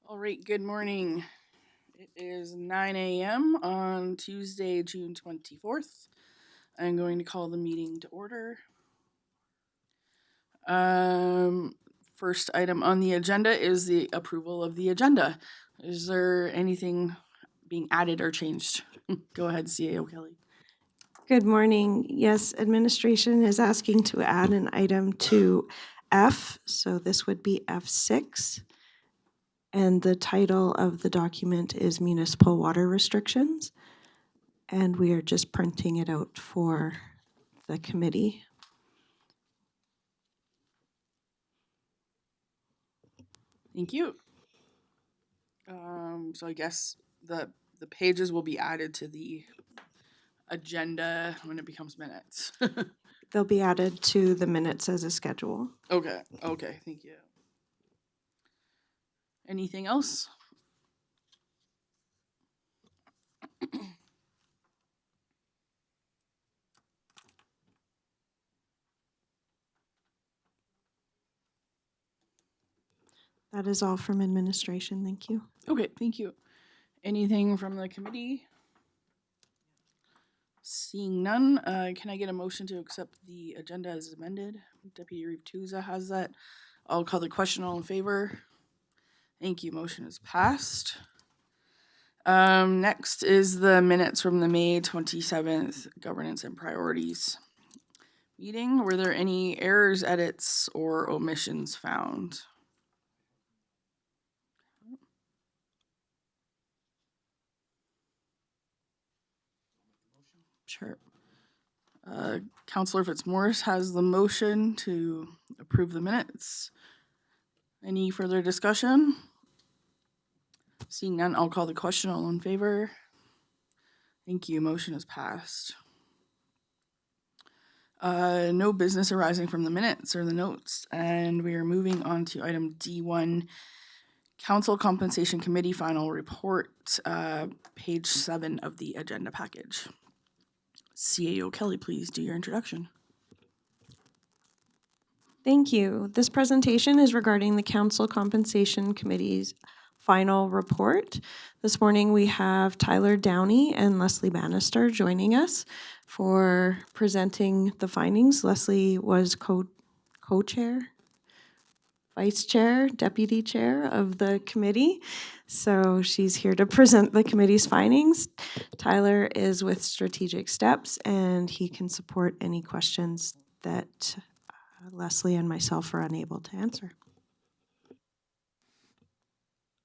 All right, good morning. It is 9 a.m. on Tuesday, June 24th. I'm going to call the meeting to order. Um, First item on the agenda is the approval of the agenda. Is there anything being added or changed? Go ahead, CAO Kelly. Good morning. Yes, administration is asking to add an item to F, so this would be F6. And the title of the document is Municipal Water Restrictions. And we are just printing it out for the committee. Thank you. So I guess the pages will be added to the agenda when it becomes minutes. They'll be added to the minutes as a schedule. Okay, thank you. Anything else? That is all from administration. Thank you. Okay, thank you. Anything from the committee? Seeing none, can I get a motion to accept the agenda as amended? Deputy Reeve Tuza has that. I'll call the question. All in favor? Thank you. Motion is passed. Next is the minutes from the May 27th Governance and Priorities meeting. Were there any errors, edits, or omissions found? Sure. Councillor Fitzmaurice has the motion to approve the minutes. Any further discussion? Seeing none, I'll call the question. All in favor? Thank you. Motion is passed. No business arising from the minutes or the notes. And we are moving on to item D1, Council Compensation Committee Final Report, page 7 of the agenda package. CAO Kelly, please do your introduction. Thank you. This presentation is regarding the Council Compensation Committee's final report. This morning we have Tyler Downey and Leslie Bannister joining us for presenting the findings. Leslie was co-chair, vice chair, deputy chair of the committee. So she's here to present the committee's findings. Tyler is with Strategic Steps and he can support any questions that Leslie and myself are unable to answer.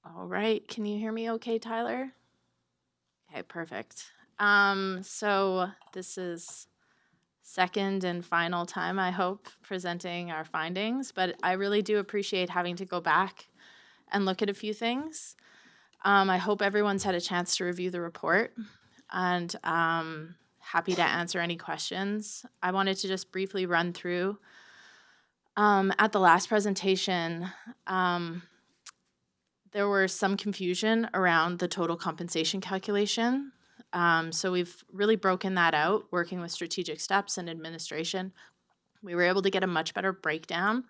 All right, can you hear me okay, Tyler? Okay, perfect. So this is second and final time, I hope, presenting our findings, but I really do appreciate having to go back and look at a few things. I hope everyone's had a chance to review the report, and happy to answer any questions. I wanted to just briefly run through at the last presentation, there were some confusion around the total compensation calculation. So we've really broken that out, working with Strategic Steps and administration. We were able to get a much better breakdown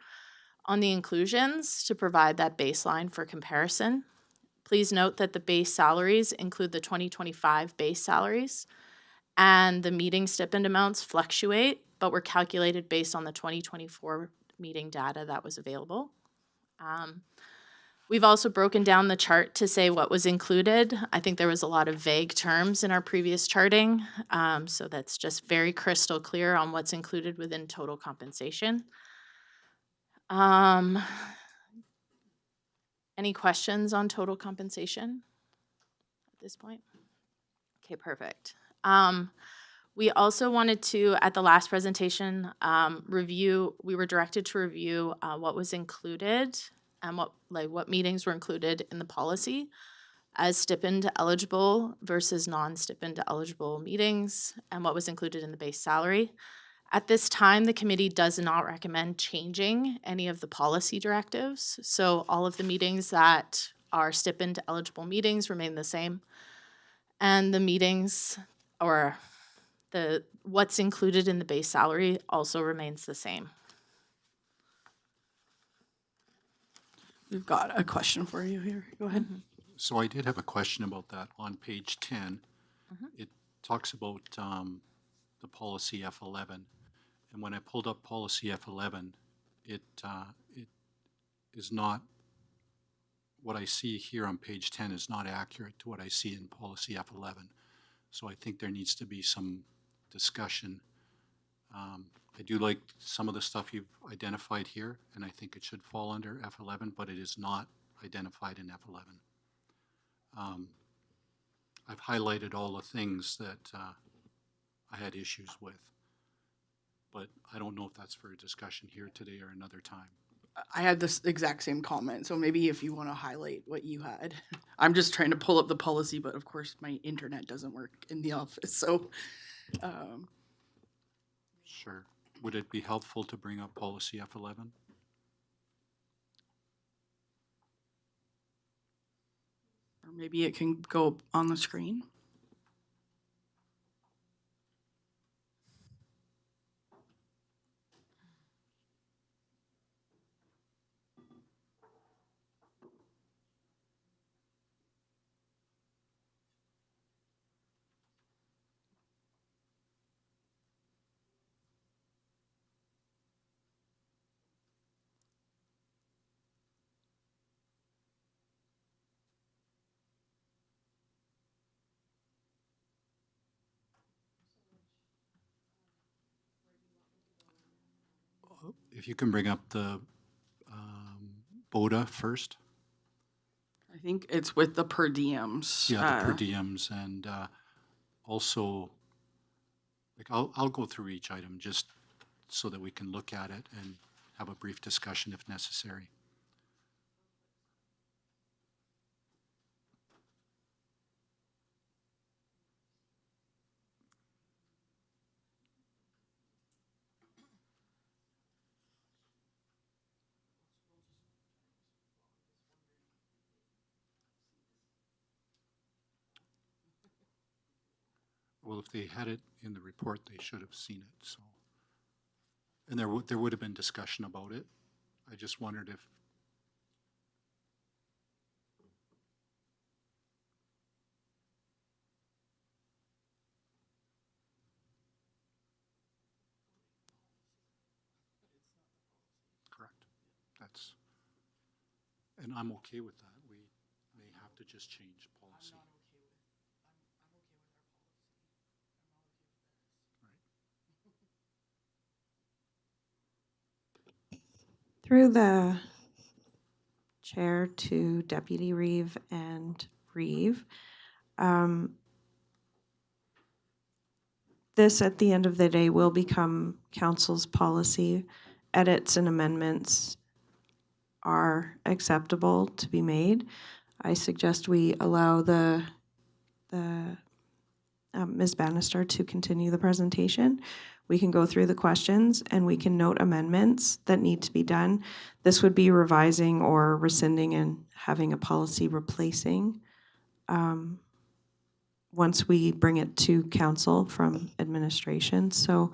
on the inclusions to provide that baseline for comparison. Please note that the base salaries include the 2025 base salaries, and the meeting stipend amounts fluctuate, but were calculated based on the 2024 meeting data that was available. We've also broken down the chart to say what was included. I think there was a lot of vague terms in our previous charting, so that's just very crystal clear on what's included within total compensation. Any questions on total compensation at this point? Okay, perfect. We also wanted to, at the last presentation, we were directed to review what was included and what meetings were included in the policy as stipend eligible versus non-stipend eligible meetings, and what was included in the base salary. At this time, the committee does not recommend changing any of the policy directives. So all of the meetings that are stipend eligible meetings remain the same. And the meetings or what's included in the base salary also remains the same. We've got a question for you here. Go ahead. So I did have a question about that. On page 10, it talks about the policy F11. And when I pulled up policy F11, it is not, what I see here on page 10 is not accurate to what I see in policy F11. So I think there needs to be some discussion. I do like some of the stuff you've identified here, and I think it should fall under F11, but it is not identified in F11. I've highlighted all the things that I had issues with, but I don't know if that's for a discussion here today or another time. I had this exact same comment, so maybe if you want to highlight what you had. I'm just trying to pull up the policy, but of course my internet doesn't work in the office, so. Sure. Would it be helpful to bring up policy F11? Or maybe it can go on the screen. If you can bring up the BODA first. I think it's with the per diems. Yeah, the per diems, and also, like, I'll go through each item just so that we can look at it and have a brief discussion if necessary. Well, if they had it in the report, they should have seen it, so. And there would have been discussion about it. I just wondered if, correct, that's, and I'm okay with that. We may have to just change policy. Through the chair to Deputy Reeve and Reeve, this at the end of the day will become council's policy. Edits and amendments are acceptable to be made. I suggest we allow the Ms. Bannister to continue the presentation. We can go through the questions and we can note amendments that need to be done. This would be revising or rescinding and having a policy replacing once we bring it to council from administration. So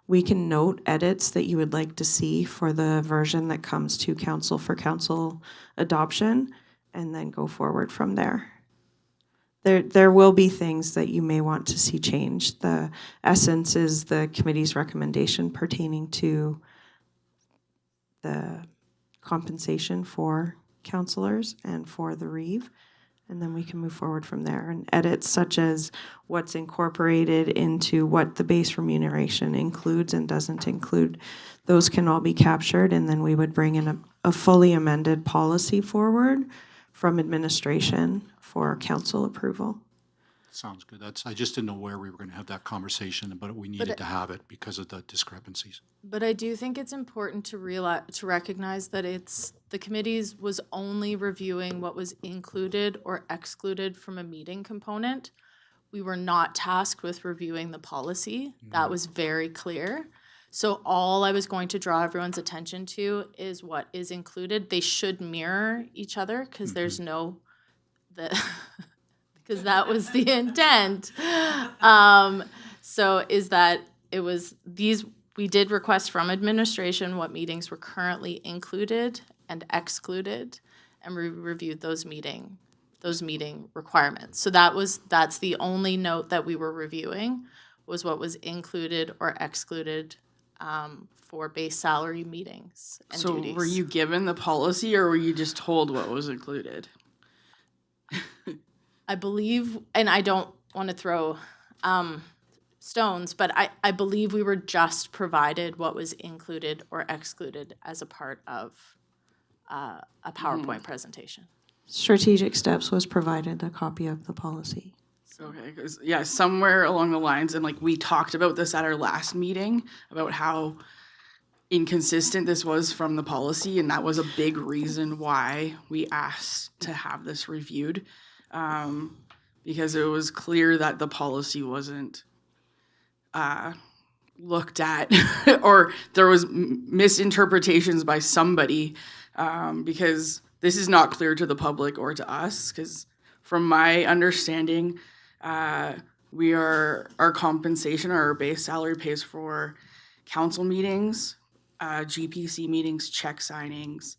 we can note edits that you would like to see for the version that comes to council for council adoption and then go forward from there. There will be things that you may want to see changed. The essence is the committee's recommendation pertaining to the compensation for councilors and for the Reeve, and then we can move forward from there. And edits such as what's incorporated into what the base remuneration includes and doesn't include, those can all be captured, and then we would bring in a fully amended policy forward from administration for council approval. Sounds good. I just didn't know where we were going to have that conversation, but we needed to have it because of the discrepancies. But I do think it's important to recognize that the committees was only reviewing what was included or excluded from a meeting component. We were not tasked with reviewing the policy. That was very clear. So all I was going to draw everyone's attention to is what is included. They should mirror each other because there's no because that was the intent. So is that it was these, we did request from administration what meetings were currently included and excluded. and we reviewed those meeting requirements. So that's the only note that we were reviewing, was what was included or excluded for base salary meetings and So duties. were you given the policy or were you just told what was included? I believe, and I don't want to throw stones, but I believe we were just provided what was included or excluded as a part of a PowerPoint presentation. Strategic Steps was provided a copy of the policy. Okay, because yeah, somewhere along the lines, and like we talked about this at our last meeting about how inconsistent this was from the policy, and that was a big reason why we asked to have this reviewed, because it was clear that the policy wasn't looked at, or there was misinterpretations by somebody, because this is not clear to the public or to us, because from my understanding, our compensation, our base salary pays for council meetings, GPC meetings, check signings,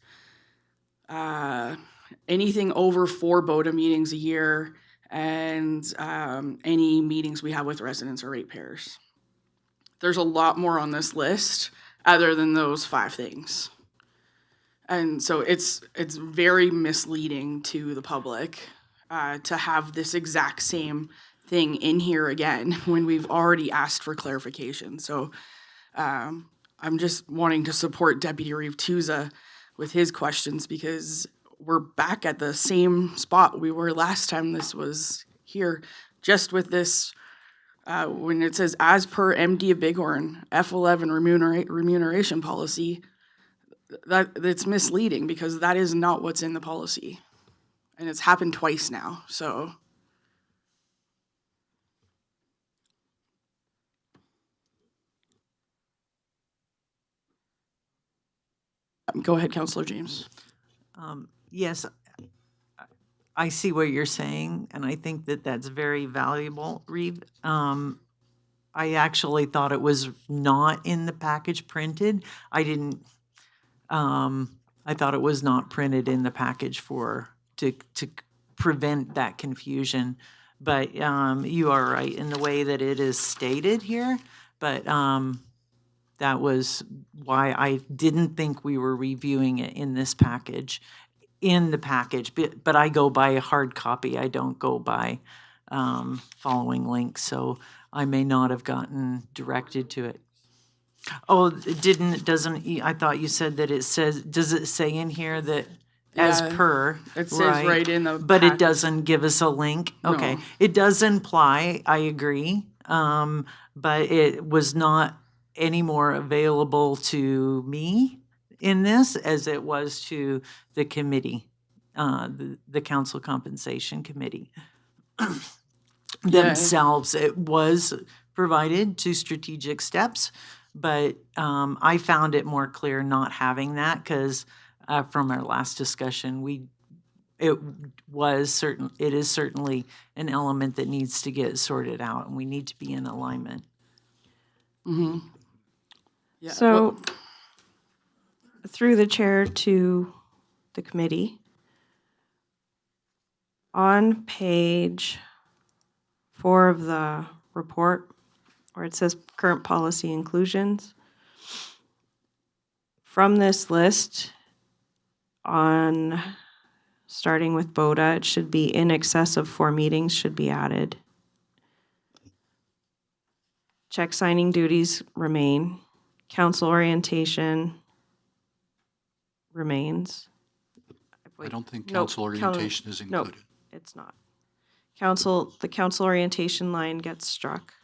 anything over 4 BOTA meetings a year, and any meetings we have with residents or ratepayers. There's a lot more on this list other than those 5 things. And so it's very misleading to the public to have this exact same thing in here again when we've already asked for clarification. So I'm just wanting to support Deputy Reeve Tusa with his questions, because we're back at the same spot we were last time this was here, just with this, when it says, as per MD of Bighorn, F11 remuneration policy, that's misleading, because that is not what's in the policy. And it's happened twice now, so. Go ahead, Councillor James. Yes, I see what you're saying, and I think that that's very valuable, Reeve. I actually thought it was not in the package printed. I didn't, I thought it was not printed in the package to prevent that confusion. But you are right in the way that it is stated here, but that was why I didn't think we were reviewing it in this package, but I go by a hard copy. I don't go by following links, so I may not have gotten directed to it. Oh, I thought you said that it says, does it say in here that as Yeah, per? It says right in the But it package. doesn't give us a link? Okay. No. It does imply, I agree, but it was not any more available to me in this as it was to the committee, the Council Compensation Committee themselves. It was provided to Strategic Steps, but I found it more clear not having that, because from our last discussion, it is certainly an element that needs to get sorted out, and we need to be in alignment. Mm-hmm. Yeah. So, through the chair to the committee, on page 4 of the report, where it says current policy inclusions, from this list, starting with BOTA, it should be in excess of 4 meetings should be added. Check signing duties remain. Council orientation remains. I don't think Nope, council orientation is nope. included. It's not. The council orientation line gets struck.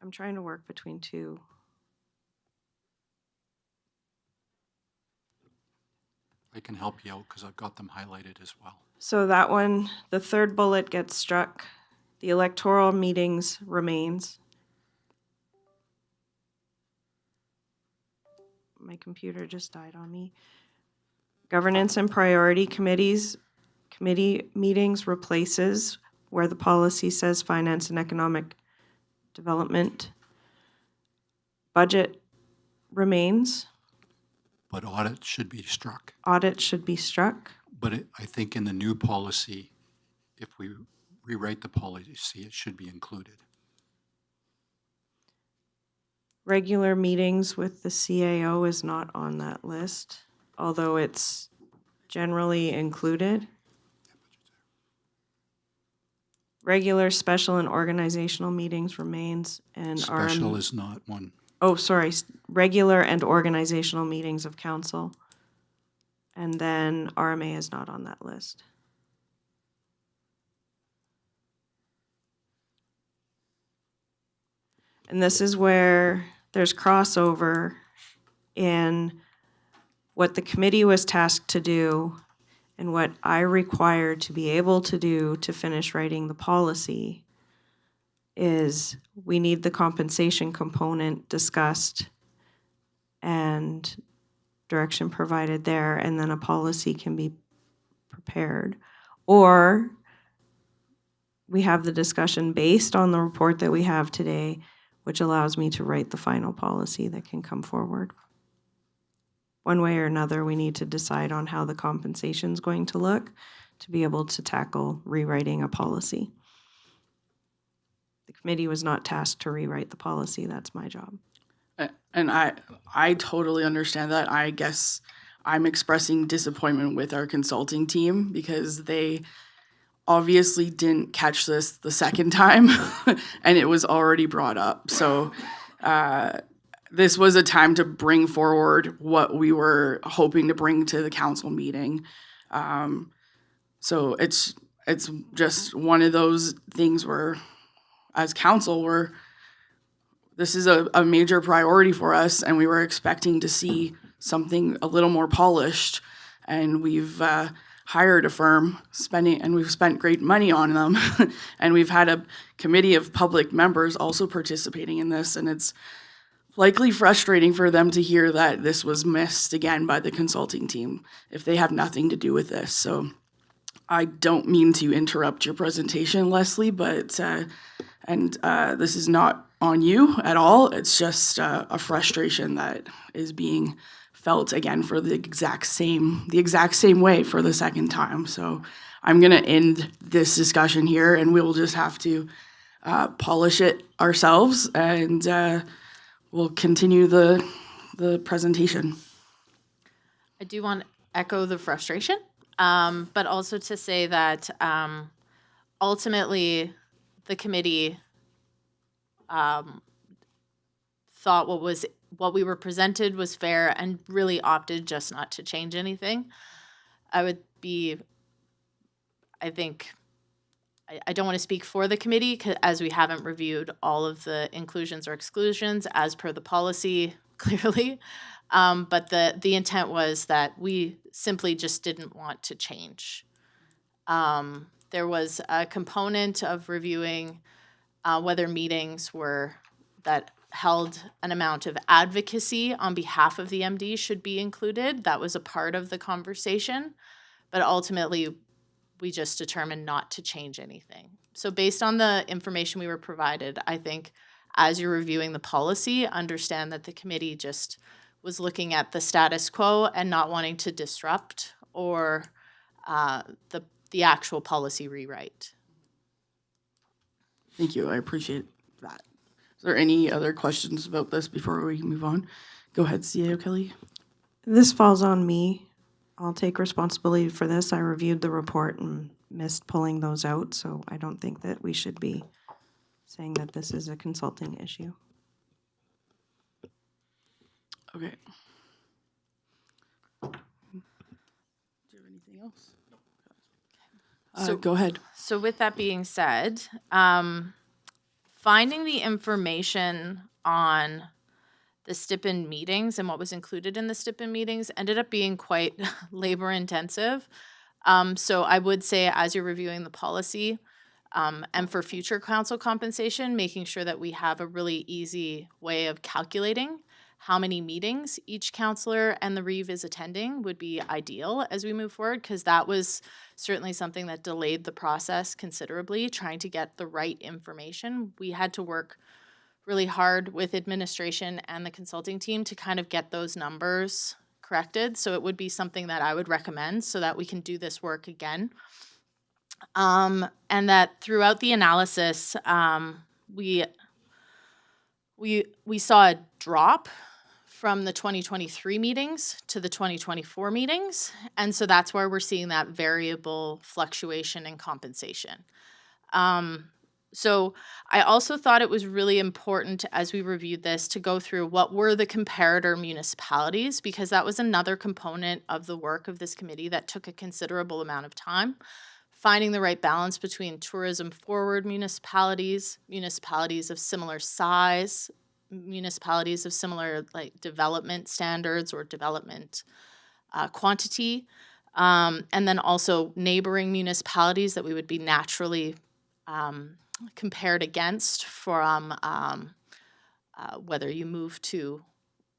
I'm trying to work between 2. I can help you out because I've got them highlighted as well. So that one, the 3rd bullet gets struck. The electoral meetings remains. My computer just died on me. Governance and priority committee meetings replaces where the policy says finance and economic development. Budget remains. but audit should be struck. Audit should be struck. But I think in the new policy, if we rewrite the policy, it should be included. Regular meetings with the CAO is not on that list, although it's generally included. Regular, special, and organizational meetings remains, and Special is not one. oh, sorry, regular and organizational meetings of council. And then RMA is not on that list. And this is where there's crossover in what the committee was tasked to do and what I require to be able to do to finish writing the policy is we need the compensation component discussed and direction provided there, and then a policy can be prepared. Or we have the discussion based on the report that we have today, which allows me to write the final policy that can come forward. One way or another, we need to decide on how the compensation is going to look to be able to tackle rewriting a policy. The committee was not tasked to rewrite the policy. That's my job. And I totally understand that. I guess I'm expressing disappointment with our consulting team because they obviously didn't catch this the second time and it was already brought up. So this was a time to bring forward what we were hoping to bring to the council meeting. So it's just one of those things where as council, this is a major priority for us, and we were expecting to see something a little more polished. And we've hired a firm, and we've spent great money on them. And we've had a committee of public members also participating in this, and it's likely frustrating for them to hear that this was missed again by the consulting team if they have nothing to do with this. So I don't mean to interrupt your presentation, Leslie, but this is not on you at all. It's just a frustration that is being felt again for the exact same way for the second time. So I'm gonna end this discussion here, and we'll just have to polish it ourselves, and we'll continue the presentation. I do want to echo the frustration, but also to say that ultimately the committee thought what we were presented was fair and really opted just not to change anything. I don't want to speak for the committee as we haven't reviewed all of the inclusions or exclusions as per the policy clearly. But the intent was that we simply just didn't want to change. There was a component of reviewing whether meetings that held an amount of advocacy on behalf of the MD should be included. That was a part of the conversation, but ultimately we just determined not to change anything. So based on the information we were provided, I think as you're reviewing the policy, understand that the committee just was looking at the status quo and not wanting to disrupt or the actual policy rewrite. Thank you, I appreciate that. Is there any other questions about this before we move on? Go ahead, CAO Kelly. This falls on me. I'll take responsibility for this. I reviewed the report and missed pulling those out, so I don't think that we should be saying that this is a consulting issue. Okay. Do you have anything else? So- Go ahead. So with that being said, finding the information on the stipend meetings and what was included in the stipend meetings ended up being quite labor intensive. So I would say as you're reviewing the policy and for future council compensation, making sure that we have a really easy way of calculating how many meetings each counselor and the REEV is attending would be ideal as we move forward, because that was certainly something that delayed the process considerably, trying to get the right information. We had to work really hard with administration and the consulting team to kind of get those numbers corrected. So it would be something that I would recommend so that we can do this work again. And that throughout the analysis, we saw a drop from the 2023 meetings to the 2024 meetings. And so that's where we're seeing that variable fluctuation in compensation. So I also thought it was really important as we reviewed this to go through what were the comparator municipalities, because that was another component of the work of this committee that took a considerable amount of time. Finding the right balance between tourism forward municipalities, municipalities of similar size, municipalities of similar like development standards or development quantity, and then also neighboring municipalities that we would be naturally compared against from whether you move to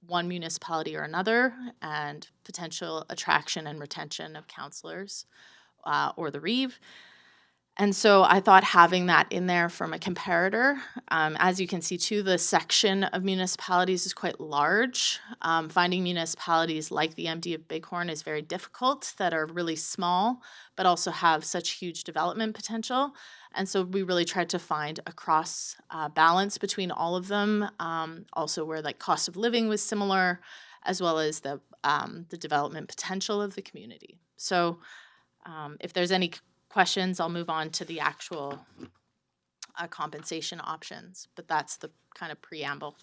one municipality or another, and potential attraction and retention of counselors or the REEV. And so I thought having that in there from a comparator, as you can see too, the section of municipalities is quite large. Finding municipalities like the MD of Bighorn is very difficult, that are really small, but also have such huge development potential. And so we really tried to find a cross balance between all of them, also where like cost of living was similar, as well as the development potential of the community. So if there's any questions, I'll move on to the actual compensation options, but that's the kind of preamble.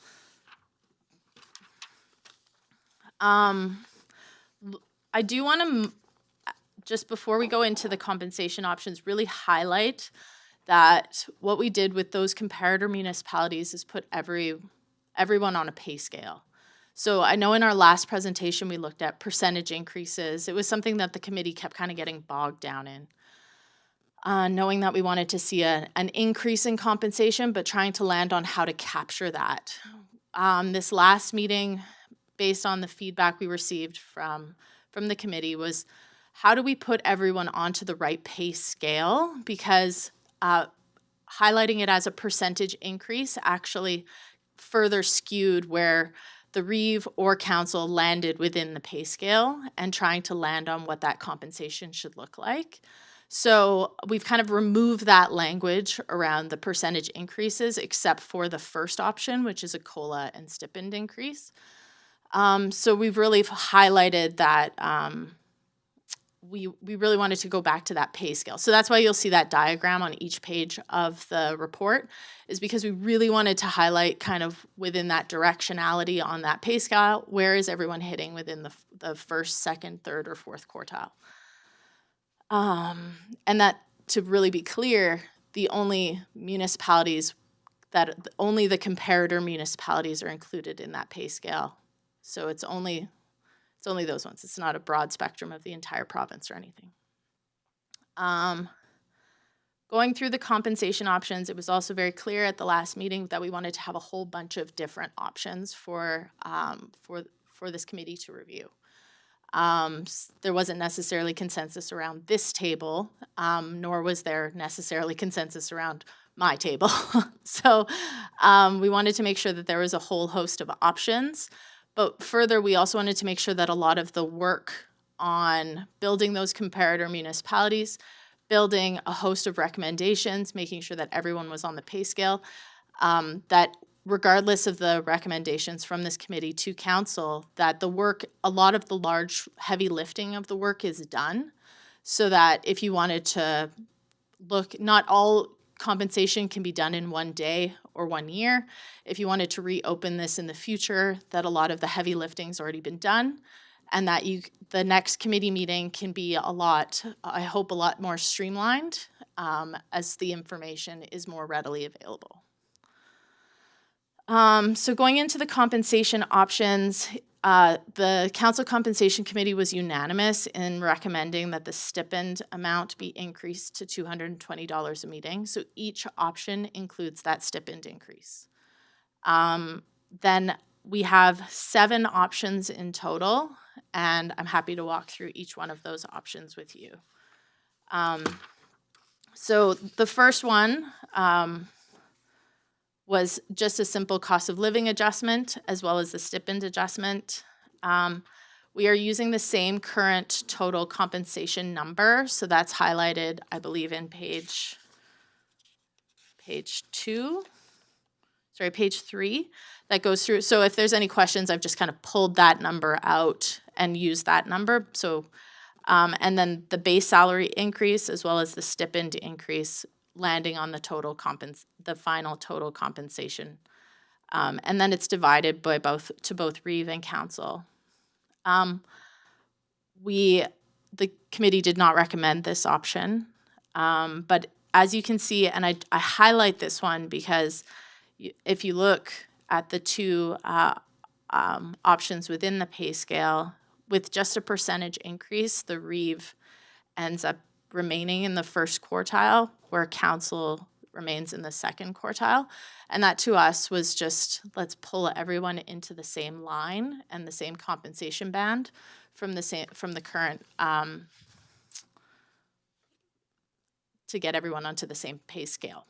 I do want to, just before we go into the compensation options, really highlight that what we did with those comparator municipalities is put everyone on a pay scale. So I know in our last presentation we looked at percentage increases. It was something that the committee kept kind of getting bogged down in. Knowing that we wanted to see an increase in compensation, but trying to land on how to capture that. This last meeting, based on the feedback we received from the committee, was how do we put everyone onto the right pay scale? Because highlighting it as a percentage increase actually further skewed where the REEV or council landed within the pay scale, and trying to land on what that compensation should look like. So we've kind of removed that language around the percentage increases, except for the first option, which is a COLA and stipend increase. So we've really highlighted that we really wanted to go back to that pay scale. So that's why you'll see that diagram on each page of the report, is because we really wanted to highlight kind of within that directionality on that pay scale, where is everyone hitting within the first, second, third, or fourth quartile. And that, to really be clear, the only municipalities only the comparator municipalities are included in that pay scale. So it's only those ones. It's not a broad spectrum of the entire province or anything. Going through the compensation options, it was also very clear at the last meeting that we wanted to have a whole bunch of different options for this committee to review. There wasn't necessarily consensus around this table, nor was there necessarily consensus around my table. So we wanted to make sure that there was a whole host of options. But further, we also wanted to make sure that a lot of the work on building those comparator municipalities, building a host of recommendations, making sure that everyone was on the pay scale, that regardless of the recommendations from this committee to council, that the work, a lot of the large heavy lifting of the work is done, so that if you wanted to look, not all compensation can be done in one day or 1 year. If you wanted to reopen this in the future, that a lot of the heavy lifting's already been done, and that the next committee meeting can be a lot, I hope, a lot more streamlined as the information is more readily available. So going into the compensation options, the Council Compensation Committee was unanimous in recommending that the stipend amount be increased to $220 a meeting. So each option includes that stipend increase. Then we have 7 options in total, and I'm happy to walk through each one of those options with you. So the first one, was just a simple cost of living adjustment as well as the stipend adjustment. We are using the same current total compensation number, so that's highlighted, I believe, in page 3, that goes through. So if there's any questions, I've just kind of pulled that number out and used that number. So, and then the base salary increase as well as the stipend increase landing on the the final total compensation. And then it's divided by both Reeve and council. The committee did not recommend this option, but as you can see, and I highlight this one because if you look at the two options within the pay scale, with just a percentage increase, the Reeve ends up remaining in the first quartile, where council remains in the second quartile. And that to us was just, let's pull everyone into the same line and the same compensation band from the current, to get everyone onto the same pay scale.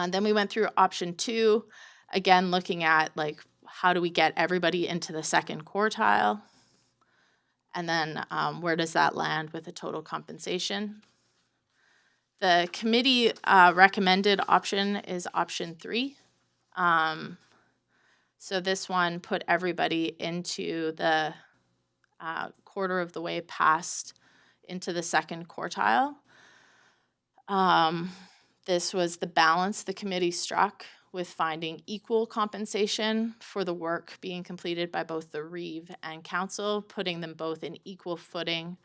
Then we went through option 2, again, looking at like, how do we get everybody into the second quartile? And then where does that land with the total compensation? The committee recommended option is option 3. So this one put everybody into the quarter of the way past into the second quartile. This was the balance the committee struck with finding equal compensation for the work being completed by both the Reeve and council, putting them both in equal footing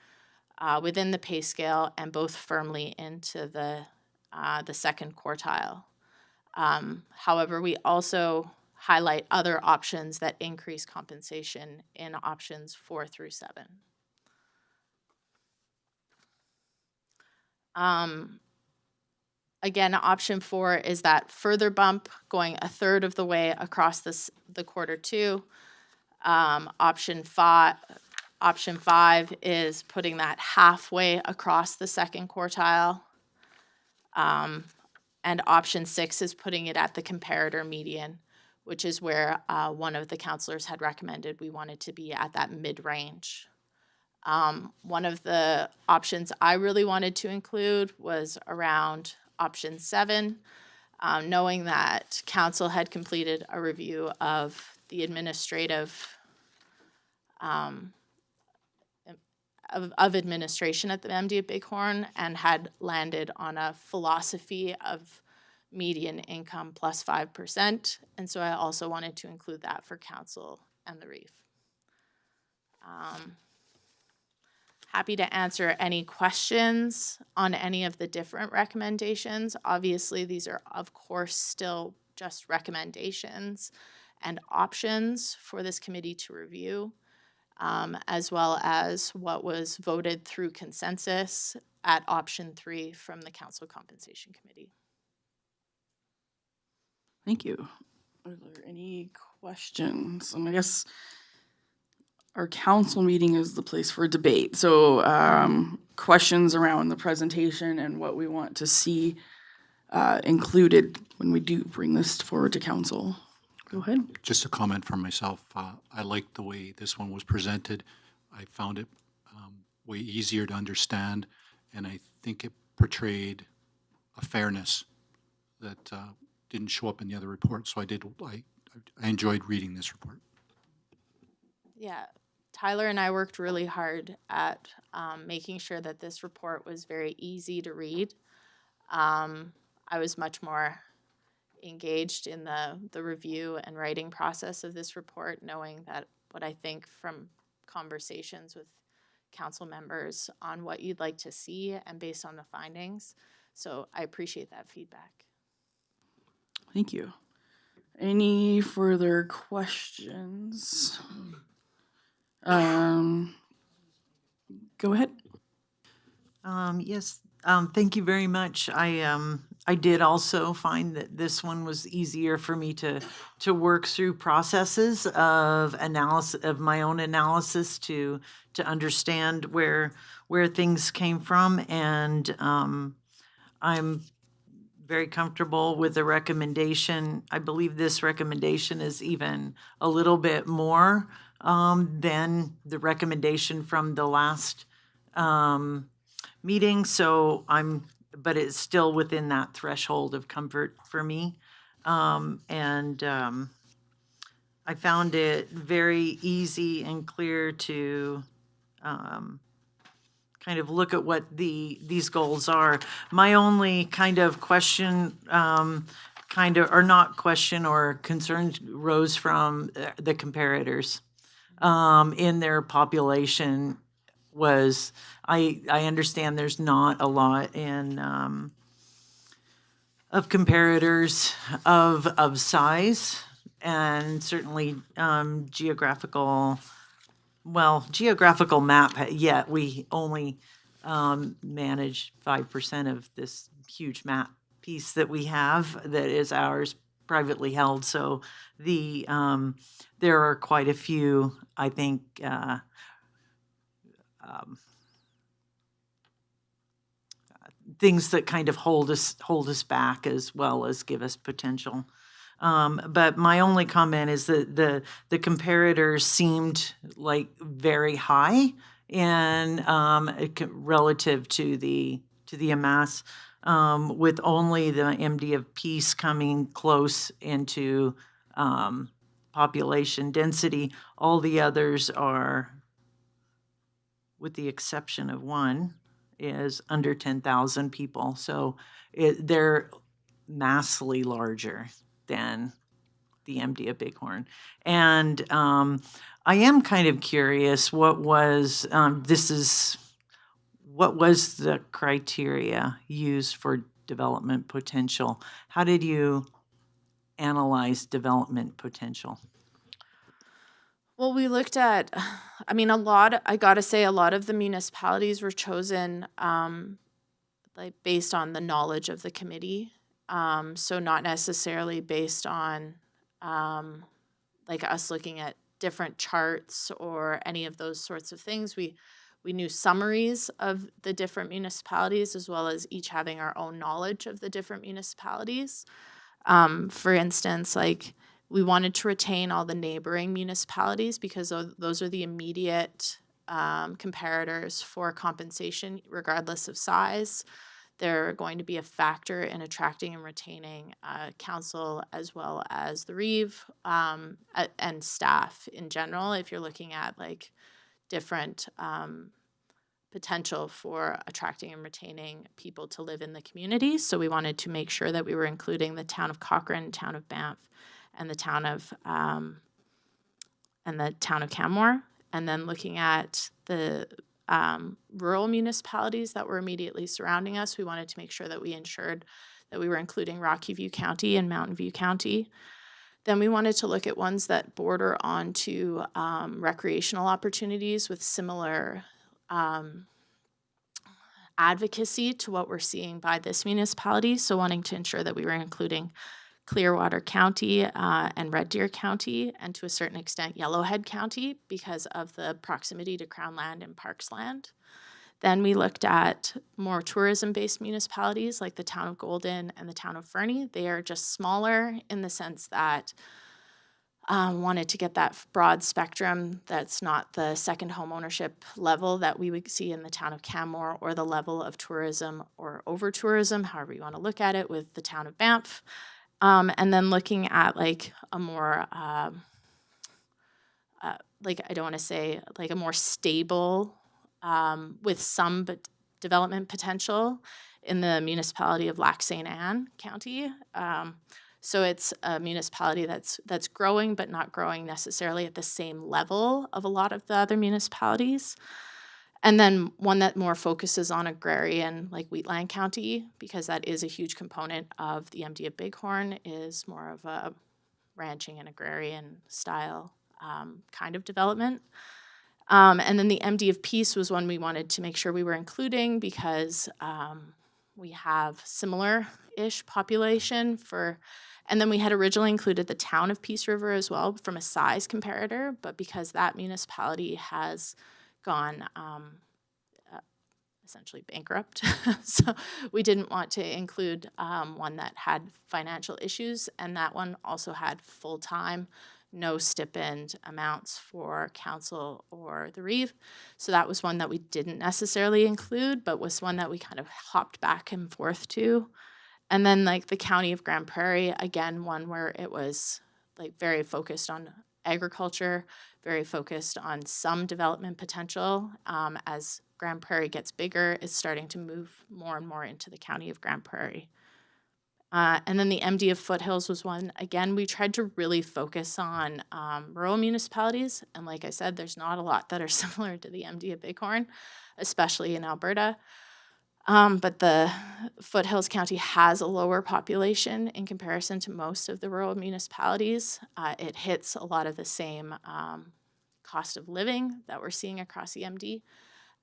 within the pay scale and both firmly into the second quartile. However, we also highlight other options that increase compensation in options 4 through 7. Again, option 4 is that further bump going a third of the way across the quarter 2. Option 5 is putting that halfway across the second quartile. And option 6 is putting it at the comparator median, which is where one of the counselors had recommended we wanted to be at that mid-range. One of the options I really wanted to include was around option 7, knowing that council had completed a review of the administrative of administration at the MD at Bighorn and had landed on a philosophy of median income plus 5%. And so I also wanted to include that for council and the Reeve. Happy to answer any questions on any of the different recommendations. Obviously, these are, of course, still just recommendations and options for this committee to review, as well as what was voted through consensus at option 3 from the Council Compensation Committee. Thank you. Are there any questions? I guess our council meeting is the place for debate. So questions around the presentation and what we want to see included when we do bring this forward to council. Go ahead. Just a comment from myself. I liked the way this one was presented. I found it way easier to understand, and I think it portrayed a fairness that didn't show up in the other report. So I enjoyed reading this report. Yeah, Tyler and I worked really hard at making sure that this report was very easy to read. I was much more engaged in the review and writing process of this report, knowing that what I think from conversations with council members on what you'd like to see and based on the findings. So I appreciate that feedback. Thank you. Any further questions? Go ahead. Yes, thank you very much. I did also find that this one was easier for me to work through processes of analysis, of my own analysis to understand where things came from, and I'm very comfortable with the recommendation. I believe this recommendation is even a little bit more than the recommendation from the last meeting. So but it's still within that threshold of comfort for me. I found it very easy and clear to kind of look at what these goals are. My only kind of question, or not question or concern, rose from the comparators in their population. Was I understand there's not a lot in of comparators of size, and certainly geographical map, yet we only manage 5% of this huge map piece that we have that is ours, privately held. So there are quite a few, I think, things that kind of hold us back as well as give us potential. But my only comment is that the comparators seemed like very high and relative to the amass, with only the MD of Peace coming close into population density. All the others are, with the exception of one, is under 10,000 people. So they're massively larger than the MD of Bighorn. And I am kind of curious, what was the criteria used for development potential? How did you analyze development potential? Well, we looked at, I gotta say, a lot of the municipalities were chosen like based on the knowledge of the committee. So not necessarily based on like us looking at different charts or any of those sorts of things. We knew summaries of the different municipalities, as well as each having our own knowledge of the different municipalities. For instance, like, we wanted to retain all the neighboring municipalities because those are the immediate comparators for compensation, regardless of size. They're going to be a factor in attracting and retaining council, as well as the Reeve and staff in general, if you're looking at like different potential for attracting and retaining people to live in the community. So we wanted to make sure that we were including the town of Cochrane, town of Banff, and the town of Canmore, and then looking at the rural municipalities that were immediately surrounding us. We wanted to make sure that we ensured that we were including Rocky View County and Mountain View County. Then we wanted to look at ones that border onto recreational opportunities with similar advocacy to what we're seeing by this municipality. So wanting to ensure that we were including Clearwater County and Red Deer County, and to a certain extent Yellowhead County, because of the proximity to Crown Land and Parks Land. Then we looked at more tourism-based municipalities like the town of Golden and the town of Fernie. They are just smaller in the sense that wanted to get that broad spectrum that's not the second home ownership level that we would see in the town of Canmore, or the level of tourism or over-tourism, however you want to look at it, with the town of Banff. And then looking at like a more, like, I don't want to say like a more stable, with some development potential in the municipality of Lac St. Anne County. So it's a municipality that's growing, but not growing necessarily at the same level of a lot of the other municipalities. And then one that more focuses on agrarian, like Wheatland County, because that is a huge component of the MD of Bighorn, is more of a ranching and agrarian style kind of development. And then the MD of Peace was one we wanted to make sure we were including, because we have similar-ish population and then we had originally included the town of Peace River as well from a size comparator, but because that municipality has gone essentially bankrupt. So we didn't want to include one that had financial issues, and that one also had full-time, no stipend amounts for council or the Reeve. So that was one that we didn't necessarily include, but was one that we kind of hopped back and forth to. And then like the County of Grand Prairie, again, one where it was like very focused on agriculture, very focused on some development potential. As Grand Prairie gets bigger, it's starting to move more and more into the County of Grand Prairie. And then the MD of Foothills was one. Again, we tried to really focus on rural municipalities. And like I said, there's not a lot that are similar to the MD of Bighorn, especially in Alberta. But the Foothills County has a lower population in comparison to most of the rural municipalities. It hits a lot of the same cost of living that we're seeing across the MD,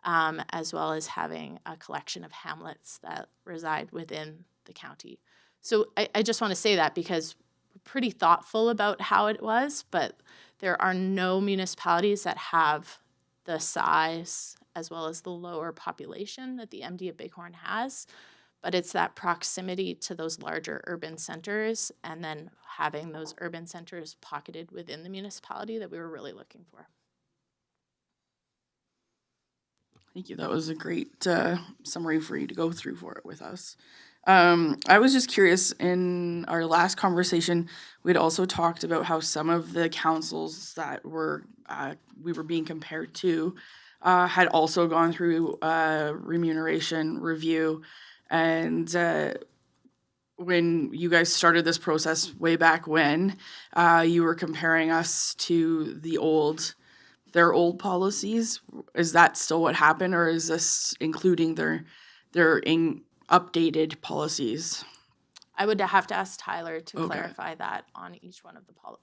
as well as having a collection of hamlets that reside within the county. So I just want to say that because we're pretty thoughtful about how it was, but there are no municipalities that have the size as well as the lower population that the MD of Bighorn has. But it's that proximity to those larger urban centers and then having those urban centers pocketed within the municipality that we were really looking for. Thank you. That was a great summary for you to go through for it with us. I was just curious, in our last conversation, we'd also talked about how some of the councils that were we were being compared to had also gone through remuneration review. And when you guys started this process way back when, you were comparing us to their old policies. Is that still what happened, or is this including their updated policies? I would have to ask Tyler to Okay. clarify that on each one of the policies.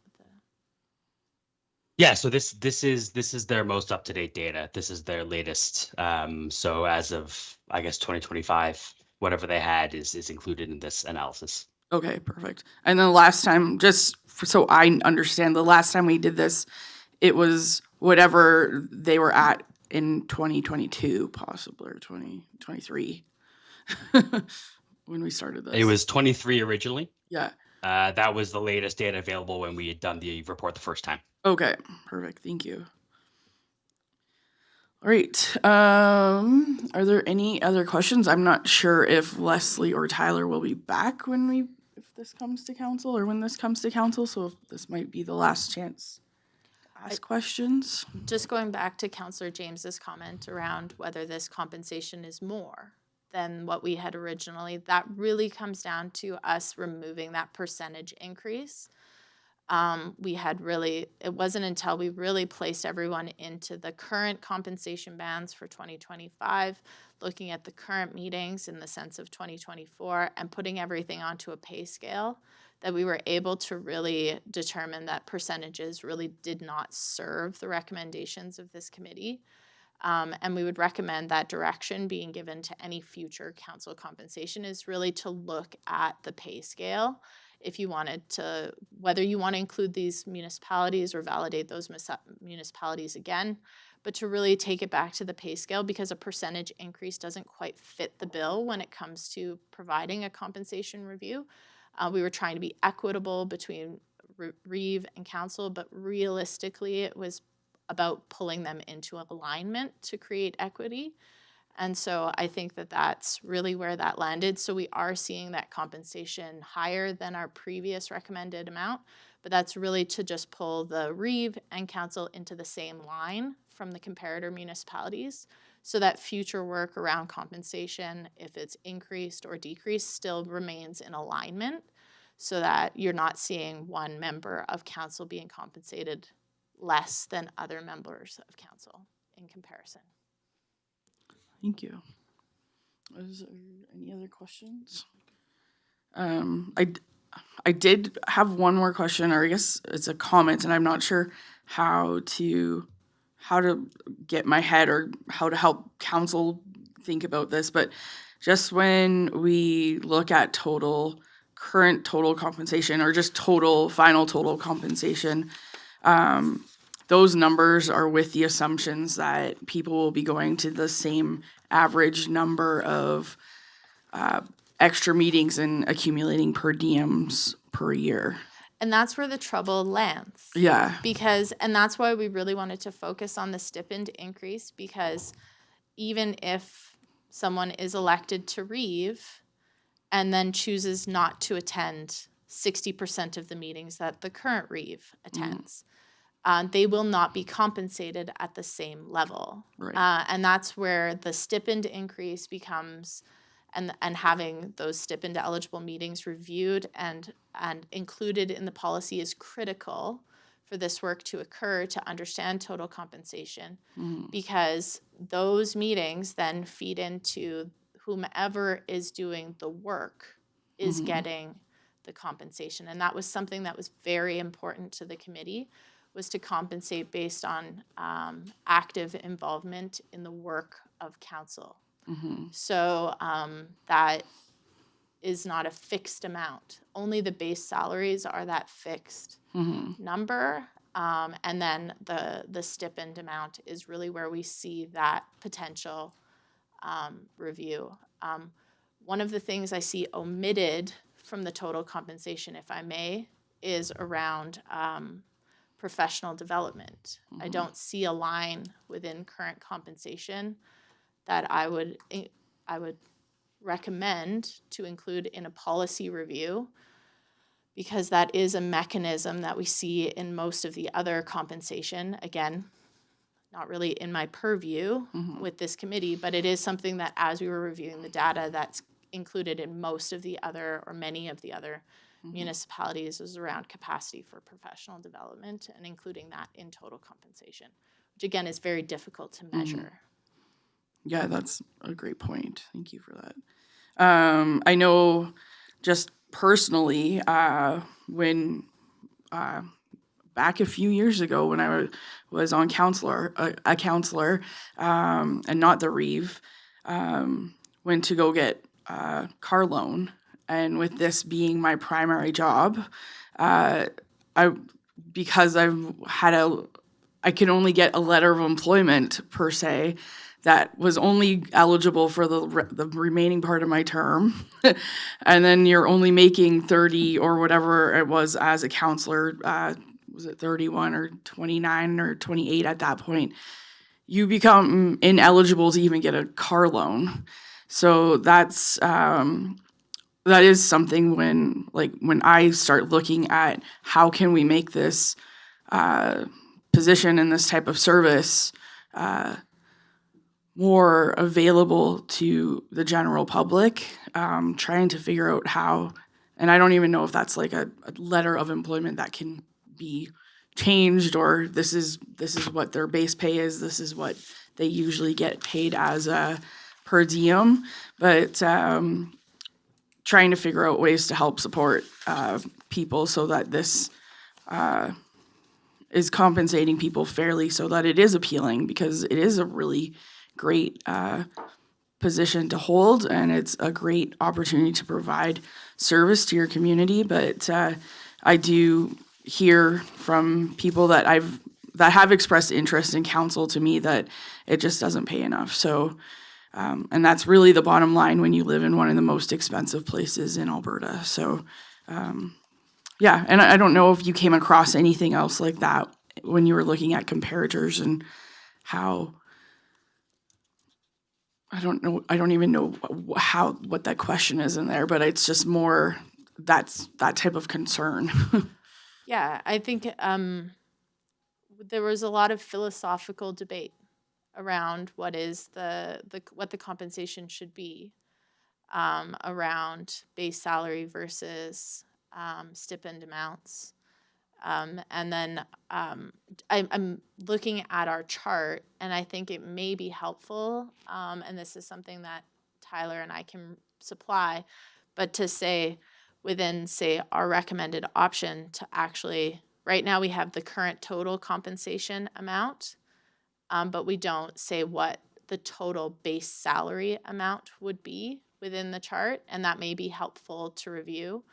Yeah, so this is their most up-to-date data. This is their latest. So as of, I guess, 2025, whatever they had is included in this analysis. Okay, perfect. And then the last time, so I understand, the last time we did this, it was whatever they were at in 2022, possibly, or 2023, when we started this. It was 23 originally. Yeah. That was the latest data available when we had done the report the first time. Okay, perfect. Thank you. All right. Are there any other questions? I'm not sure if Leslie or Tyler will be back if this comes to council, or when this comes to council. So if this might be the last chance to ask questions. Just going back to Councillor James's comment around whether this compensation is more than what we had originally, that really comes down to us removing that percentage increase. It wasn't until we really placed everyone into the current compensation bands for 2025, looking at the current meetings in the sense of 2024 and putting everything onto a pay scale, that we were able to really determine that percentages really did not serve the recommendations of this committee. And we would recommend that direction being given to any future council compensation is really to look at the pay scale. If you wanted to, whether you want to include these municipalities or validate those municipalities again, but to really take it back to the pay scale, because a percentage increase doesn't quite fit the bill when it comes to providing a compensation review. We were trying to be equitable between Reeve and council, but realistically it was about pulling them into alignment to create equity. And so I think that that's really where that landed. So we are seeing that compensation higher than our previous recommended amount, but that's really to just pull the Reeve and council into the same line from the comparator municipalities, so that future work around compensation, if it's increased or decreased, still remains in alignment, so that you're not seeing one member of council being compensated less than other members of council in comparison. Thank you. Is there any other questions? I did have one more question, or I guess it's a comment, and I'm not sure how to get my head or how to help council think about this, but just when we look at current total compensation, or just final total compensation, those numbers are with the assumptions that people will be going to the same average number of extra meetings and accumulating per diems per year. And that's where the trouble lands. Yeah. And that's why we really wanted to focus on the stipend increase, because even if someone is elected to Reeve and then chooses not to attend 60% of the meetings that the current Reeve attends, they will not be compensated at the same level. Right. And that's where the stipend increase becomes, and having those stipend eligible meetings reviewed and included in the policy is critical for this work to occur, to understand total compensation, because those meetings then feed into whomever is doing the work is getting the compensation. And that was something that was very important to the committee, was to compensate based on active involvement in the work of council. So that is not a fixed amount. Only the base salaries are that fixed number. And then the stipend amount is really where we see that potential review. One of the things I see omitted from the total compensation, if I may, is around professional development. I don't see a line within current compensation that I would recommend to include in a policy review, because that is a mechanism that we see in most of the other compensation. Again, not really in my purview with this committee, but it is something that, as we were reviewing the data, that's included in most of the other, or many of the other municipalities, is around capacity for professional development, and including that in total compensation, which again is very difficult to measure. Yeah, that's a great point. Thank you for that. I know just personally, when back a few years ago when I was on a counselor, and not the Reeve, went to go get a car loan. And with this being my primary job, because I can only get a letter of employment per se, that was only eligible for the remaining part of my term. And then you're only making 30 or whatever it was as a counselor, was it 31 or 29 or 28 at that point, you become ineligible to even get a car loan. So that is something when I start looking at how can we make this position and this type of service more available to the general public, trying to figure out how, and I don't even know if that's like a letter of employment that can be changed, or this is what their base pay is, this is what they usually get paid as a per diem, but trying to figure out ways to help support people so that this is compensating people fairly, so that it is appealing, because it is a really great position to hold, and it's a great opportunity to provide service to your community. But I do hear from people that have expressed interest in council to me that it just doesn't pay enough. So, and that's really the bottom line when you live in one of the most expensive places in Alberta. So, yeah, and I don't know if you came across anything else like that when you were looking at comparators and how. I don't even know what that question is in there, but it's just more that type of concern. Yeah, I think there was a lot of philosophical debate around what the compensation should be, around base salary versus stipend amounts. And then I'm looking at our chart, and I think it may be helpful, and this is something that Tyler and I can supply, but to say within, say, our recommended option to actually, right now we have the current total compensation amount, but we don't say what the total base salary amount would be within the chart, and that may be helpful to review.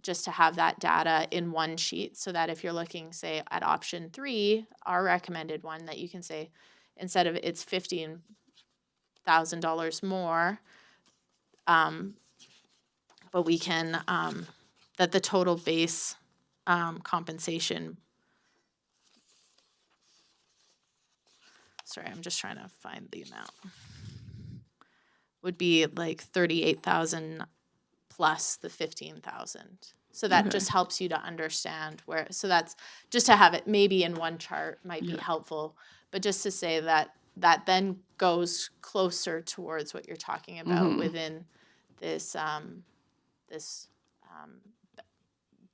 just to have that data in one sheet so that if you're looking, say, at option 3, our recommended one, that you can say, instead of it's $15,000 more, but we can, that the total base compensation, sorry, I'm just trying to find the amount, would be like 38,000 plus the 15,000. So that Okay. just helps you to understand where, so that's just to have it maybe in one chart might be Yeah. helpful, but just to say that that then goes closer towards what you're talking about within this this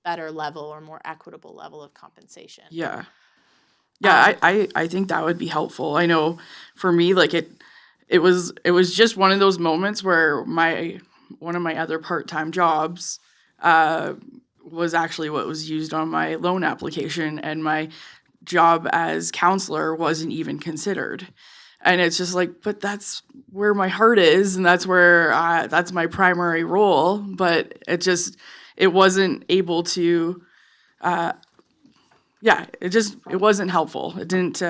better level or more equitable level of compensation. Yeah. Yeah, I think that would be helpful. I know for me, like it was just one of those moments where one of my other part-time jobs was actually what was used on my loan application, and my job as counselor wasn't even considered. And it's just like, but that's where my heart is, and that's where that's my primary role. But it wasn't able to. Yeah, it wasn't helpful. It didn't.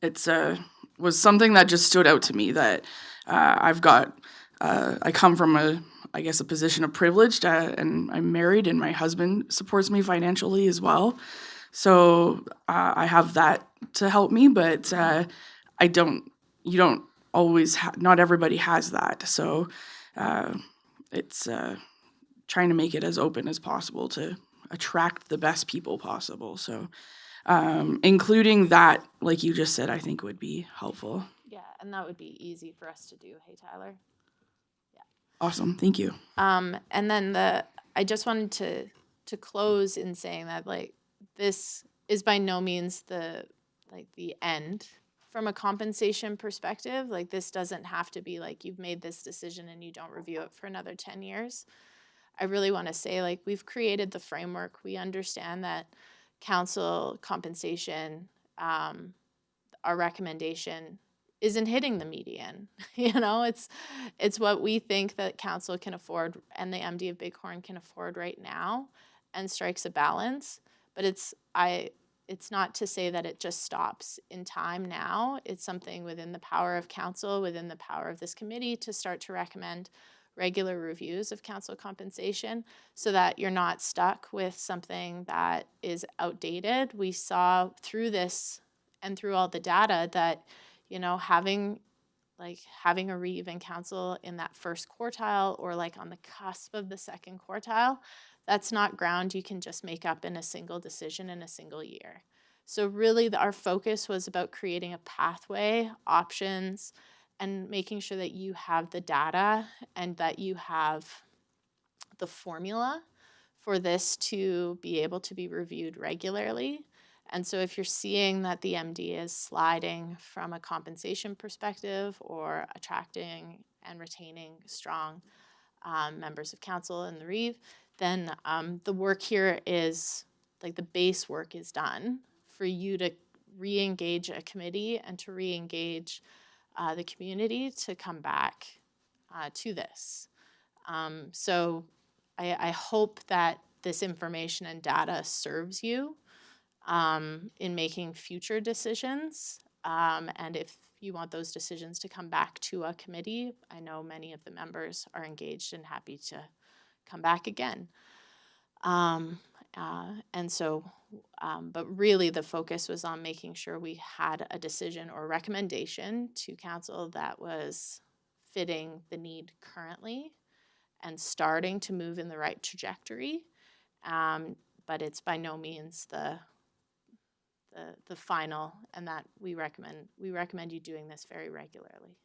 It's was something that just stood out to me that I've got. I come from I guess a position of privilege, and I'm married, and my husband supports me financially as well. So I have that to help me, but I don't. You don't always. Not everybody has that. So it's trying to make it as open as possible to attract the best people possible. So including that, like you just said, I think would be helpful. Yeah, and that would be easy for us to do. Hey, Tyler. Awesome. Thank you. And then I just wanted to close in saying that like this is by no means the end from a compensation perspective. Like this doesn't have to be like you've made this decision and you don't review it for another 10 years. I really want to say like we've created the framework. We understand that council compensation, our recommendation isn't hitting the median. It's what we think that council can afford and the MD of Bighorn can afford right now and strikes a balance. But it's not to say that it just stops in time now. It's something within the power of council, within the power of this committee to start to recommend regular reviews of council compensation so that you're not stuck with something that is outdated. We saw through this and through all the data that, having a Reeve and council in that first quartile or like on the cusp of the second quartile, that's not ground you can just make up in a single decision in a single year. So really our focus was about creating a pathway, options, and making sure that you have the data and that you have the formula for this to be able to be reviewed regularly. And so if you're seeing that the MD is sliding from a compensation perspective or attracting and retaining strong members of council in the Reeve, then the work here is, like the base work is done for you to re-engage a committee and to re-engage the community to come back to this. So I hope that this information and data serves you in making future decisions. And if you want those decisions to come back to a committee, I know many of the members are engaged and happy to come back again. But really the focus was on making sure we had a decision or recommendation to council that was fitting the need currently and starting to move in the right trajectory. But it's by no means the final, and that we recommend you doing this very regularly.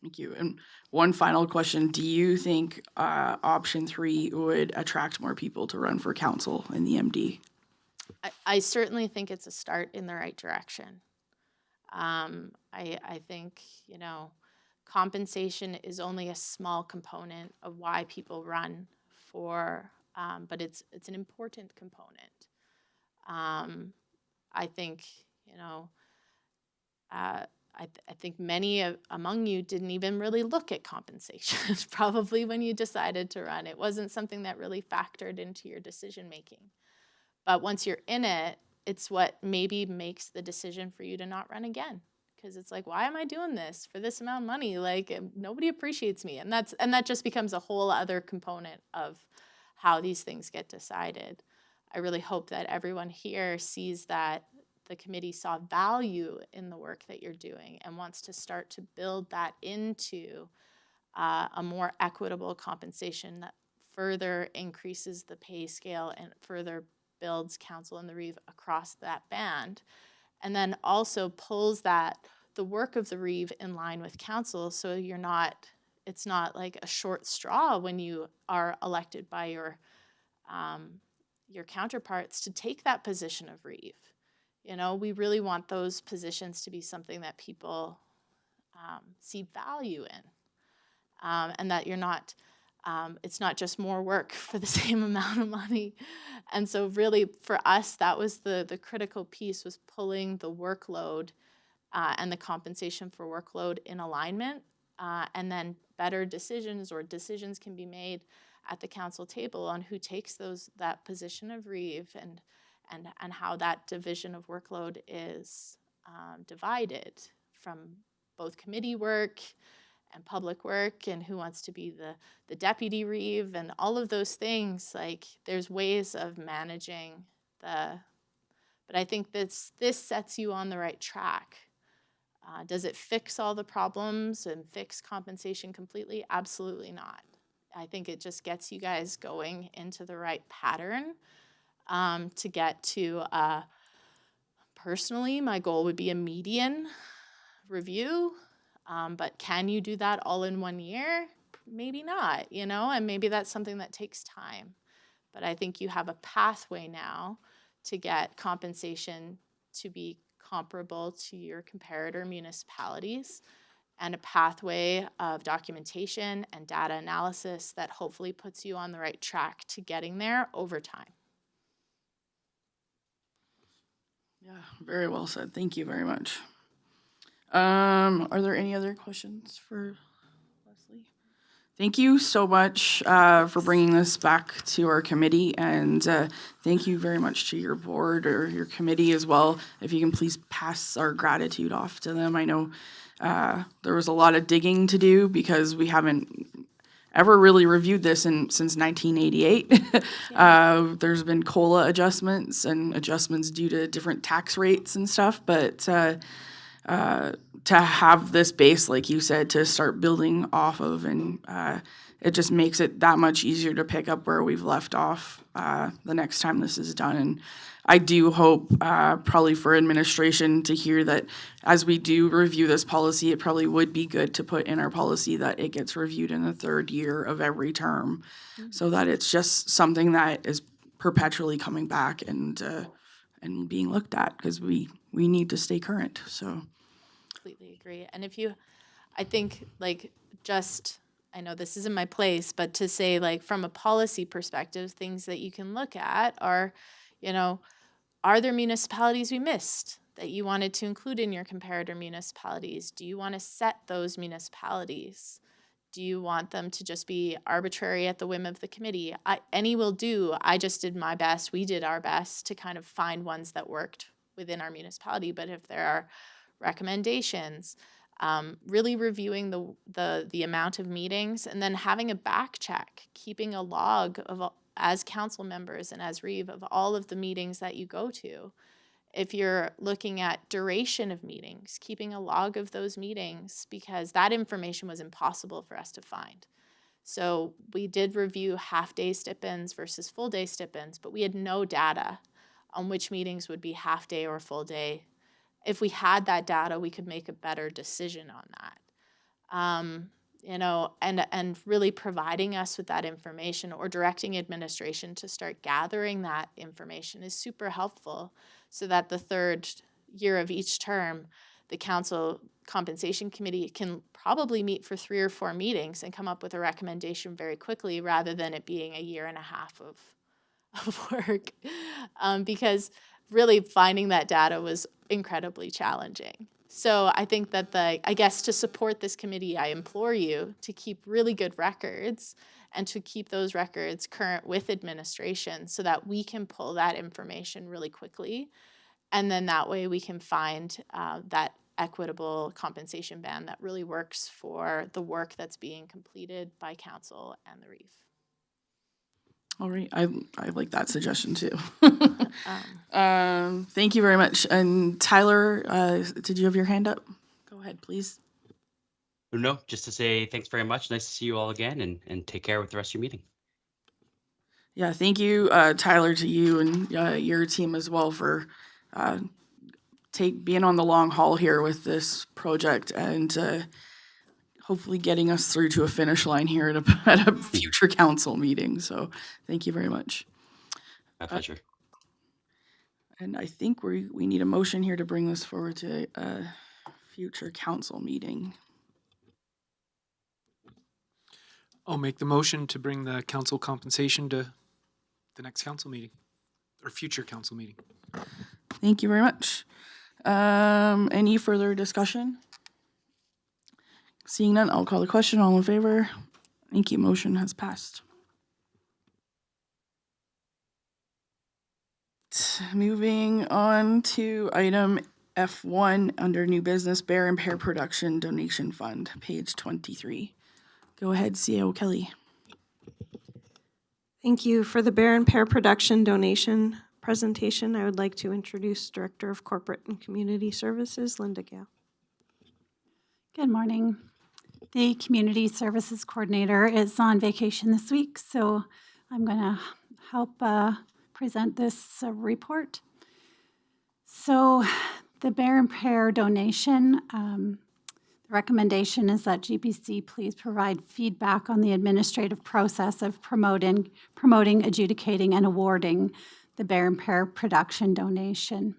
Thank you. And one final question. Do you think option 3 would attract more people to run for council in the MD? I certainly think it's a start in the right direction. I think, compensation is only a small component of why people run for, but it's an important component. I think, I think many among you didn't even really look at compensation probably when you decided to run. It wasn't something that really factored into your decision making. But once you're in it, it's what maybe makes the decision for you to not run again. Because it's like, why am I doing this for this amount of money? Like, nobody appreciates me. And that just becomes a whole other component of how these things get decided. I really hope that everyone here sees that the committee saw value in the work that you're doing and wants to start to build that into a more equitable compensation that further increases the pay scale and further builds council and the Reeve across that band, and then also pulls the work of the Reeve in line with council, so it's not like a short straw when you are elected by your counterparts to take that position of Reeve. You know, we really want those positions to be something that people see value in, and that you're not, it's not just more work for the same amount of money. And so really for us, that was the critical piece, was pulling the workload and the compensation for workload in alignment, and then better decisions can be made at the council table on who takes that position of Reeve and how that division of workload is divided from both committee work and public work, and who wants to be the deputy Reeve, and all of those things. Like, there's ways of managing but I think this sets you on the right track. Does it fix all the problems and fix compensation completely? Absolutely not. I think it just gets you guys going into the right pattern to get to, personally, my goal would be a median review. But can you do that all in 1 year? Maybe not, and maybe that's something that takes time. But I think you have a pathway now to get compensation to be comparable to your comparator municipalities, and a pathway of documentation and data analysis that hopefully puts you on the right track to getting there over time. Yeah, very well said. Thank you very much. Are there any other questions for Leslie? Thank you so much for bringing this back to our committee, and thank you very much to your board or your committee as well. If you can please pass our gratitude off to them. I know there was a lot of digging to do because we haven't ever really reviewed this since 1988. There's been COLA adjustments and adjustments due to different tax rates and stuff, but to have this base, like you said, to start building off of, and it just makes it that much easier to pick up where we've left off the next time this is done. And I do hope probably for administration to hear that as we do review this policy, it probably would be good to put in our policy that it gets reviewed in the third year of every term, so that it's just something that is perpetually coming back and being looked at, because we need to stay current. So Completely agree. And I think, like, I know this isn't my place, but to say, like, from a policy perspective, things that you can look at are, are there municipalities we missed that you wanted to include in your comparator municipalities? Do you want to set those municipalities? Do you want them to just be arbitrary at the whim of the committee? Any will do. I just did my best. We did our best to kind of find ones that worked within our municipality. But if there are recommendations, really reviewing the amount of meetings, and then having a back check, keeping a log of, as council members and as Reeve, of all of the meetings that you go to. If you're looking at duration of meetings, keeping a log of those meetings, because that information was impossible for us to find. So we did review half-day stipends versus full-day stipends, but we had no data on which meetings would be half-day or full-day. If we had that data, we could make a better decision on that. And really providing us with that information, or directing administration to start gathering that information, is super helpful, so that the third year of each term, the council compensation committee can probably meet for 3 or 4 meetings and come up with a recommendation very quickly, rather than it being a year and a half of work. Because really finding that data was incredibly challenging. So I think that I guess to support this committee, I implore you to keep really good records and to keep those records current with administration so that we can pull that information really quickly. And then that way we can find that equitable compensation band that really works for the work that's being completed by council and the REEF. All right, I like that suggestion too. Um, Thank you very much. And Tyler, did you have your hand up? Go ahead, please. No, just to say thanks very much. Nice to see you all again, and take care with the rest of your meeting. Yeah, thank you, Tyler, to you and your team as well for being on the long haul here with this project and hopefully getting us through to a finish line here at a future council meeting. So thank you very much. My pleasure. And I think we need a motion here to bring this forward to a future council meeting. I'll make the motion to bring the council compensation to the next council meeting or future council meeting. Thank you very much. Any further discussion? Seeing none, I'll call the question. All in favor? Thank you. Motion has passed. Moving on to item F1 under new business, Bear and Pear Production Donation Fund, page 23. Go ahead, CEO Kelly. Thank you. For the Bear and Pear Production donation presentation, I would like to introduce Director of Corporate and Community Services, Linda Gale. Good morning. The Community Services Coordinator is on vacation this week, so I'm going to help present this report. So the Bear and Pear donation, the recommendation is that GPC please provide feedback on the administrative process of promoting, adjudicating, and awarding the Bear and Pear Production donation.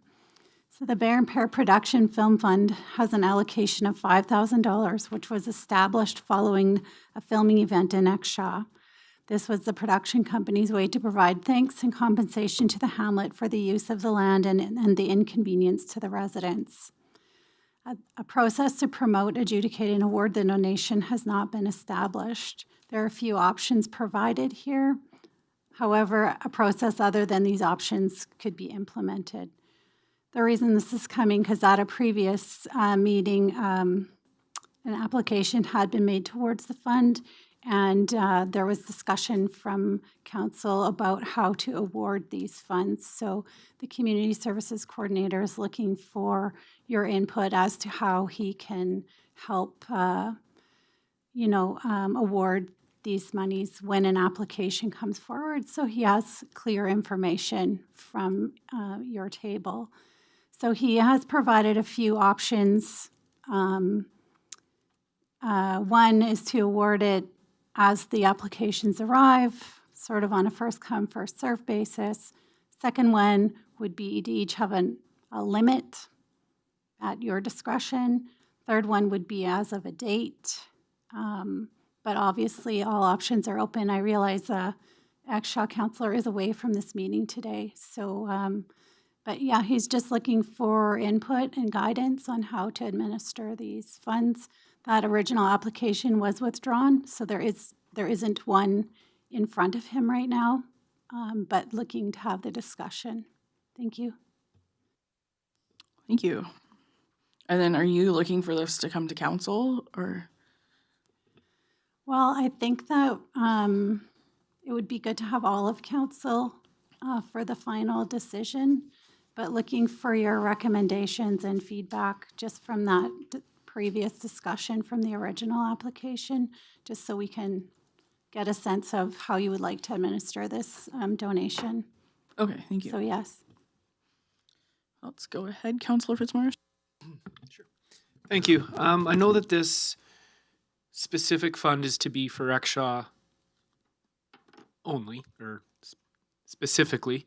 So the Bear and Pear Production Film Fund has an allocation of $5,000, which was established following a filming event in Exshaw. This was the production company's way to provide thanks and compensation to the hamlet for the use of the land and the inconvenience to the residents. A process to promote, adjudicate, and award the donation has not been established. There are a few options provided here. However, a process other than these options could be implemented. The reason this is coming because at a previous meeting, an application had been made towards the fund, and there was discussion from council about how to award these funds. So the Community Services Coordinator is looking for your input as to how he can help, award these monies when an application comes forward. So he has clear information from your table. So he has provided a few options. One is to award it as the applications arrive, sort of on a first come, first served basis. Second one would be to each have a limit at your discretion. Third one would be as of a date. But obviously all options are open. I realize Exshaw Councillor is away from this meeting today. So, but yeah, he's just looking for input and guidance on how to administer these funds. That original application was withdrawn, so there isn't one in front of him right now, but looking to have the discussion. Thank you. Thank you. And then are you looking for this to come to council or? Well, I think that it would be good to have all of council for the final decision, but looking for your recommendations and feedback just from that previous discussion from the original application, just so we can get a sense of how you would like to administer this donation. Okay, thank you. So yes. Let's go ahead, Councillor Fitzmaurice. Sure. Thank you. I know that this specific fund is to be for Exshaw only, or specifically.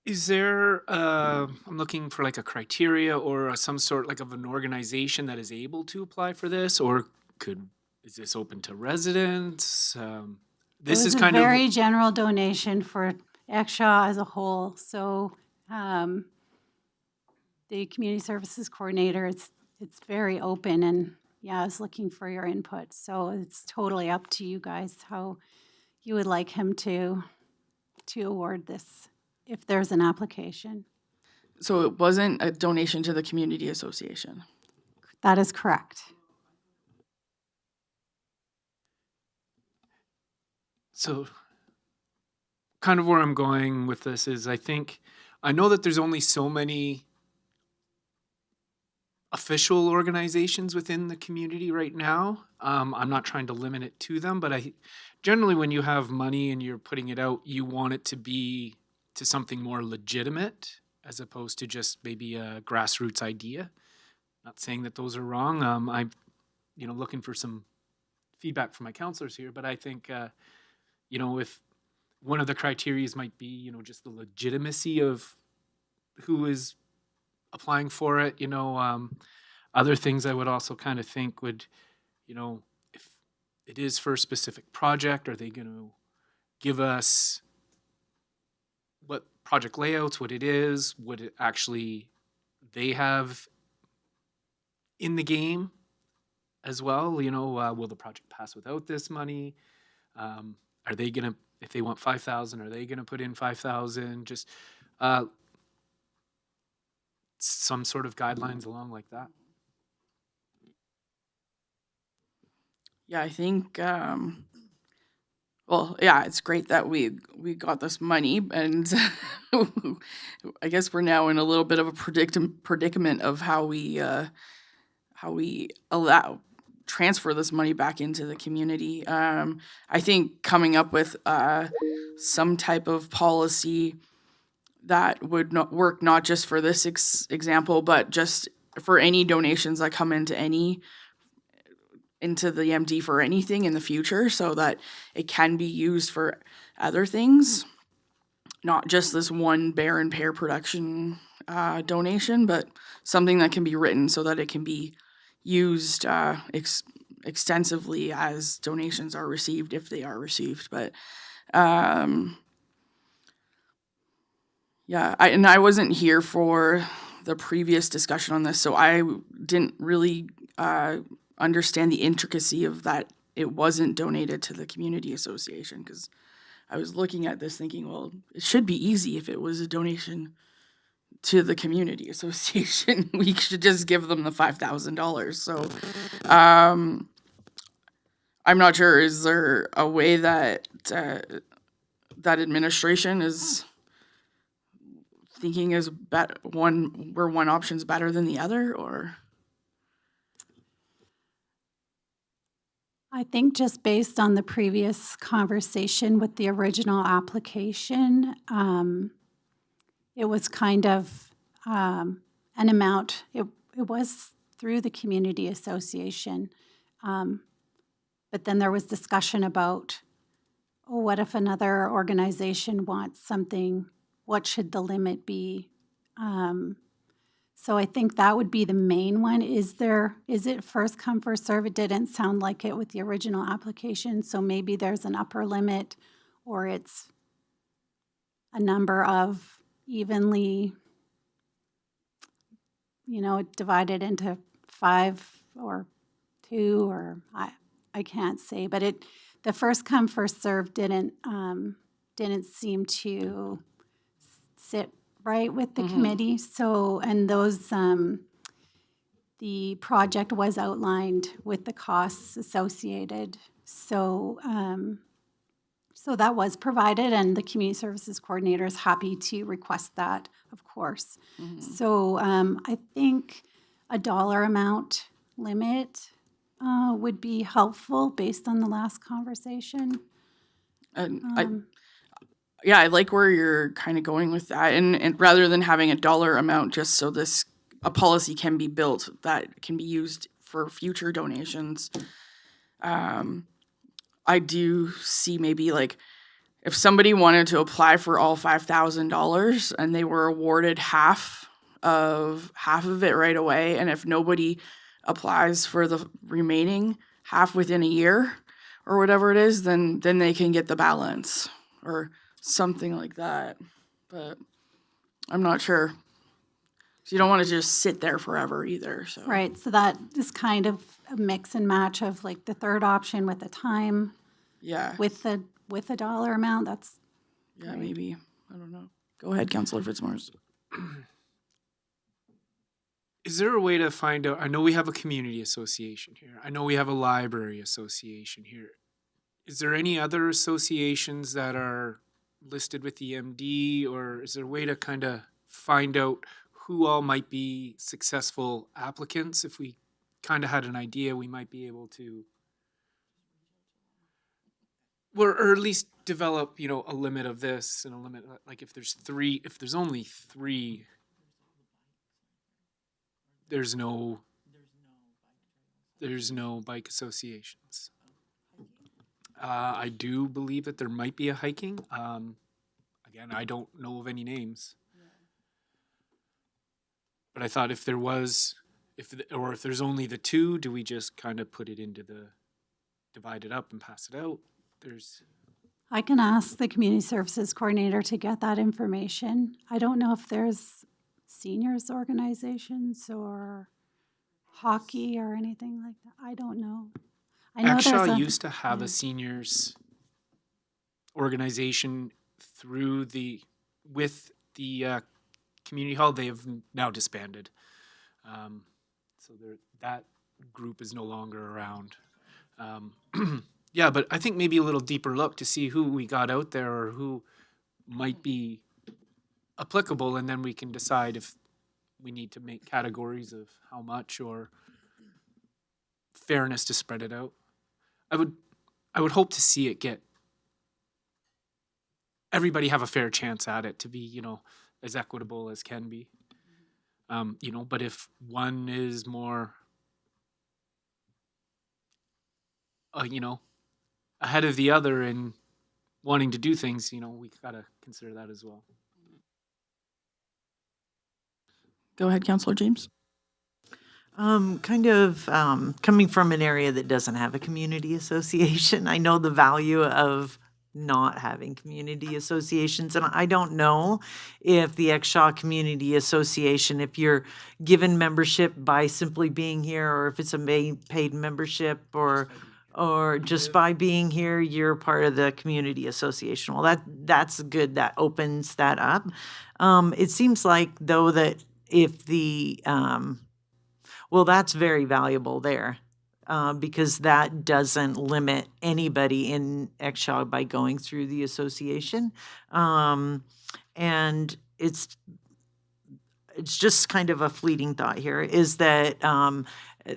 Is there, I'm looking for like a criteria or some sort like of an organization that is able to apply for this, or is this open to residents? This is kind a of very general donation for Exshaw as a whole. So the community services coordinator, it's very open, and yeah, I was looking for your input. So it's totally up to you guys how you would like him to award this if there's an application. So it wasn't a donation to the community association. That is correct. So kind of where I'm going with this is I know that there's only so many official organizations within the community right now. I'm not trying to limit it to them, but generally when you have money and you're putting it out, you want it to be to something more legitimate as opposed to just maybe a grassroots idea. Not saying that those are wrong. I'm, looking for some feedback from my counselors here, but I think, if one of the criterias might be, just the legitimacy of who is applying for it, other things I would also kind of think would, if it is for a specific project, are they going to give us what project layouts, what it is, what it actually they have in the game as well? Will the project pass without this money? Are they going to, if they want 5,000, are they going to put in 5,000? Just some sort of guidelines along like that. Yeah, I think, well, yeah, it's great that we got this money, and I guess we're now in a little bit of a predicament of how we transfer this money back into the community. I think coming up with some type of policy that would not work, not just for this example, but just for any donations that come into the MD for anything in the future, so that it can be used for other things, not just this one bear and pear production donation, but something that can be written so that it can be used extensively as donations are received, if they are received. But yeah, I wasn't here for the previous discussion on this, so I didn't really understand the intricacy of that. It wasn't donated to the community association, because I was looking at this thinking, well, it should be easy if it was a donation to the community association. We should just give them the $5,000. So I'm not sure, is there a way that that administration is thinking is where one option's better than the other, or? I think just based on the previous conversation with the original application, it was kind of an amount. It was through the community association, but then there was discussion about, oh, what if another organization wants something? What should the limit be? So I think that would be the main one. Is it first come, first serve? It didn't sound like it with the original application, so maybe there's an upper limit, or it's a number of evenly, divided into 5 or 2, or I can't say, but the first come, first serve didn't seem to sit right with the committee. So, and those, the project was outlined with the costs associated. So, so that was provided, and the community services coordinator is happy to request that, of course. So, I think a dollar amount limit would be helpful based on the last conversation. And I like where you're kind of going with that, and rather than having a dollar amount, just so a policy can be built that can be used for future donations. I do see maybe like if somebody wanted to apply for all $5,000 and they were awarded half of it right away, and if nobody applies for the remaining half within a year or whatever it is, then they can get the balance or something like that. But I'm not sure. So you don't want to just sit there forever either, so. Right, so that is kind of a mix and match of like the third option with the time, Yeah, with the dollar amount, that's, yeah, right. maybe, I don't know. Go ahead, Counselor Fitzmaurice. Is there a way to find out? I know we have a community association here. I know we have a library association here. Is there any other associations that are listed with the MD, or is there a way to kind of find out who all might be successful applicants? If we kind of had an idea, we might be able to, or at least develop, a limit of this and a limit, like if there's only three, there's no bike associations. I do believe that there might be a hiking. Again, I don't know of any names. But I thought if there was, if there's only the two, do we just kind of put it into divide it up and pass it out? I can ask the community services coordinator to get that information. I don't know if there's seniors organizations or hockey or anything like that. I don't know. I know there's Exshaw a, used to have yeah. a seniors organization with the community hall. They have now disbanded. So that group is no longer around. Yeah, but I think maybe a little deeper look to see who we got out there or who might be applicable, and then we can decide if we need to make categories of how much or fairness to spread it out. I would hope to see it get everybody have a fair chance at it, to be, as equitable as can be. But if one is more, ahead of the other in wanting to do things, we gotta consider that as well. Go ahead, Counselor James. Coming from an area that doesn't have a community association, I know the value of not having community associations. And I don't know if the Exshaw Community Association, if you're given membership by simply being here, or if it's a paid membership, or just by being here, you're part of the community association. Well, that's good. That opens that up. It seems like, though, that if the well, that's very valuable there, because that doesn't limit anybody in Exshaw by going through the association. And it's just kind of a fleeting thought here, is that,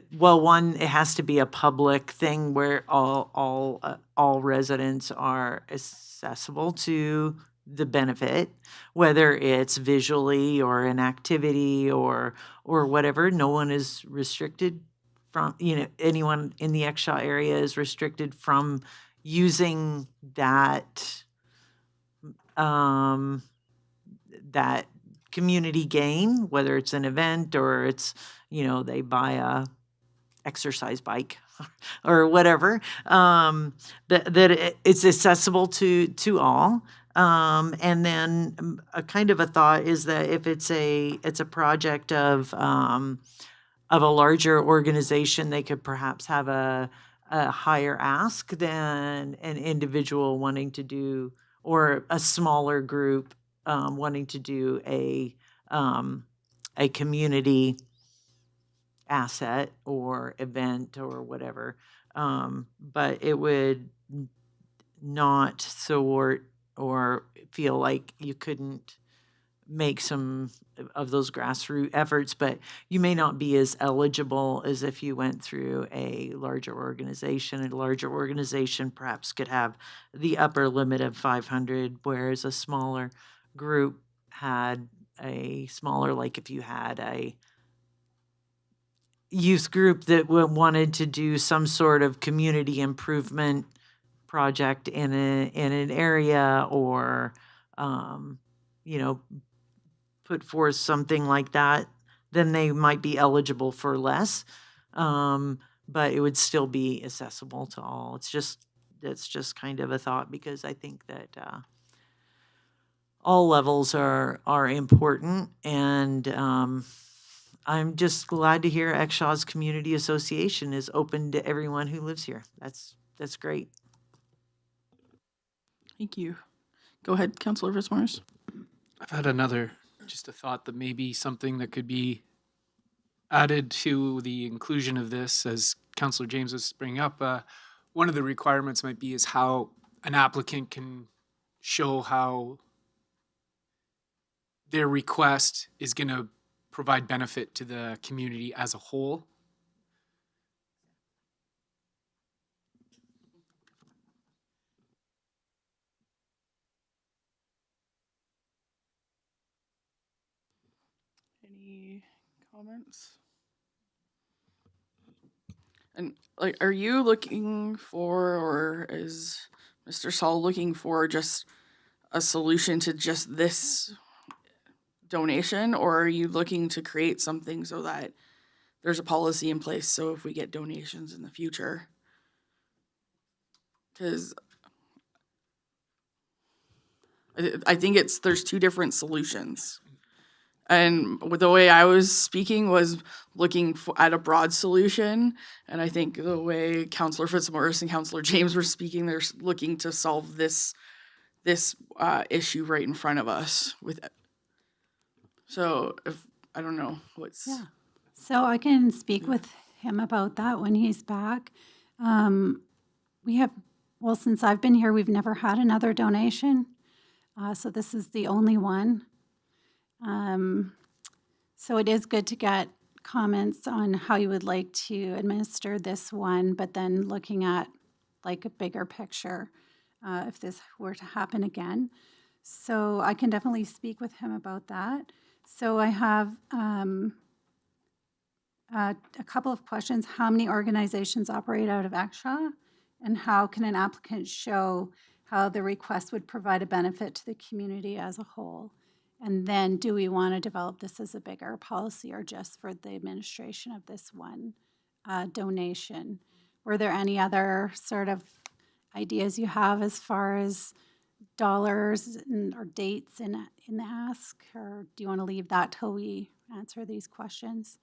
one, it has to be a public thing where all residents are accessible to the benefit, whether it's visually or an activity or whatever. No one is restricted from, anyone in the Exshaw area is restricted from using that that community gain, whether it's an event or it's, they buy a exercise bike or whatever, that it's accessible to all. And then a kind of a thought is that if it's a project of a larger organization, they could perhaps have a higher ask than an individual wanting to do, or a smaller group wanting to do a community asset or event or whatever. But it would not thwart or feel like you couldn't make some of those grassroots efforts, but you may not be as eligible as if you went through a larger organization. A larger organization perhaps could have the upper limit of 500, whereas a smaller group had a smaller, like if you had a youth group that wanted to do some sort of community improvement project in an area, or put forth something like that, then they might be eligible for less, but it would still be accessible to all. That's just kind of a thought, because I think that all levels are important, and I'm just glad to hear Exshaw's Community Association is open to everyone who lives here. That's great. Thank you. Go ahead, Councillor Fitzmaurice. I've had just a thought that maybe something that could be added to the inclusion of this, as Councillor James was bringing up. One of the requirements might be is how an applicant can show how their request is going to provide benefit to the community as a whole. Any comments? And like, are you looking for, or is Mr. Saul looking for just a solution to just this donation, or are you looking to create something so that there's a policy in place so if we get donations in the future? Because I think there's two different solutions. And the way I was speaking was looking at a broad solution. And I think the way Councillor Fitzmaurice and Councillor James were speaking, they're looking to solve this issue right in front of us with it. So if I don't know what's. Yeah. So I can speak with him about that when he's back. We have, well, since I've been here, we've never had another donation. So this is the only one. So it is good to get comments on how you would like to administer this one, but then looking at like a bigger picture if this were to happen again. So I can definitely speak with him about that. So I have a couple of questions. How many organizations operate out of Exshaw? And how can an applicant show how the request would provide a benefit to the community as a whole? And then do we want to develop this as a bigger policy or just for the administration of this one donation? Were there any other sort of ideas you have as far as dollars or dates in the ask? Or do you want to leave that till we answer these questions?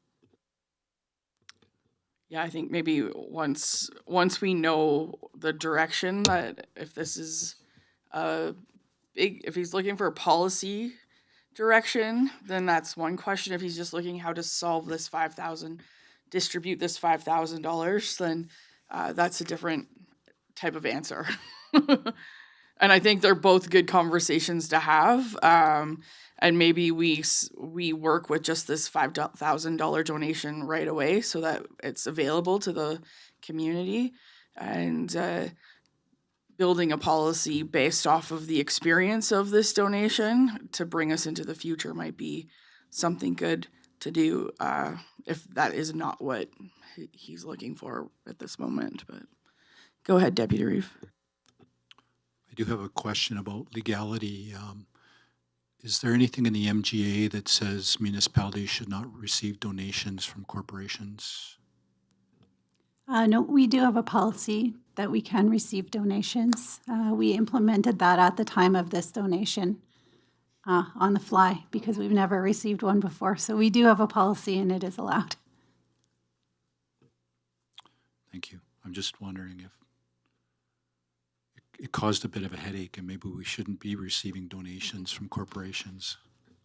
Yeah, I think maybe once we know the direction, that if this is if he's looking for a policy direction, then that's one question. If he's just looking how to solve this distribute this $5,000, then that's a different type of answer. And I think they're both good conversations to have. And maybe we work with just this $5,000 donation right away so that it's available to the community, and building a policy based off of the experience of this donation to bring us into the future might be something good to do if that is not what he's looking for at this moment. But go ahead, Deputy Reeve. I do have a question about legality. Is there anything in the MGA that says municipalities should not receive donations from corporations? No, we do have a policy that we can receive donations. We implemented that at the time of this donation on the fly because we've never received one before. So we do have a policy and it is allowed. Thank you. I'm just wondering if it caused a bit of a headache and maybe we shouldn't be receiving donations from corporations.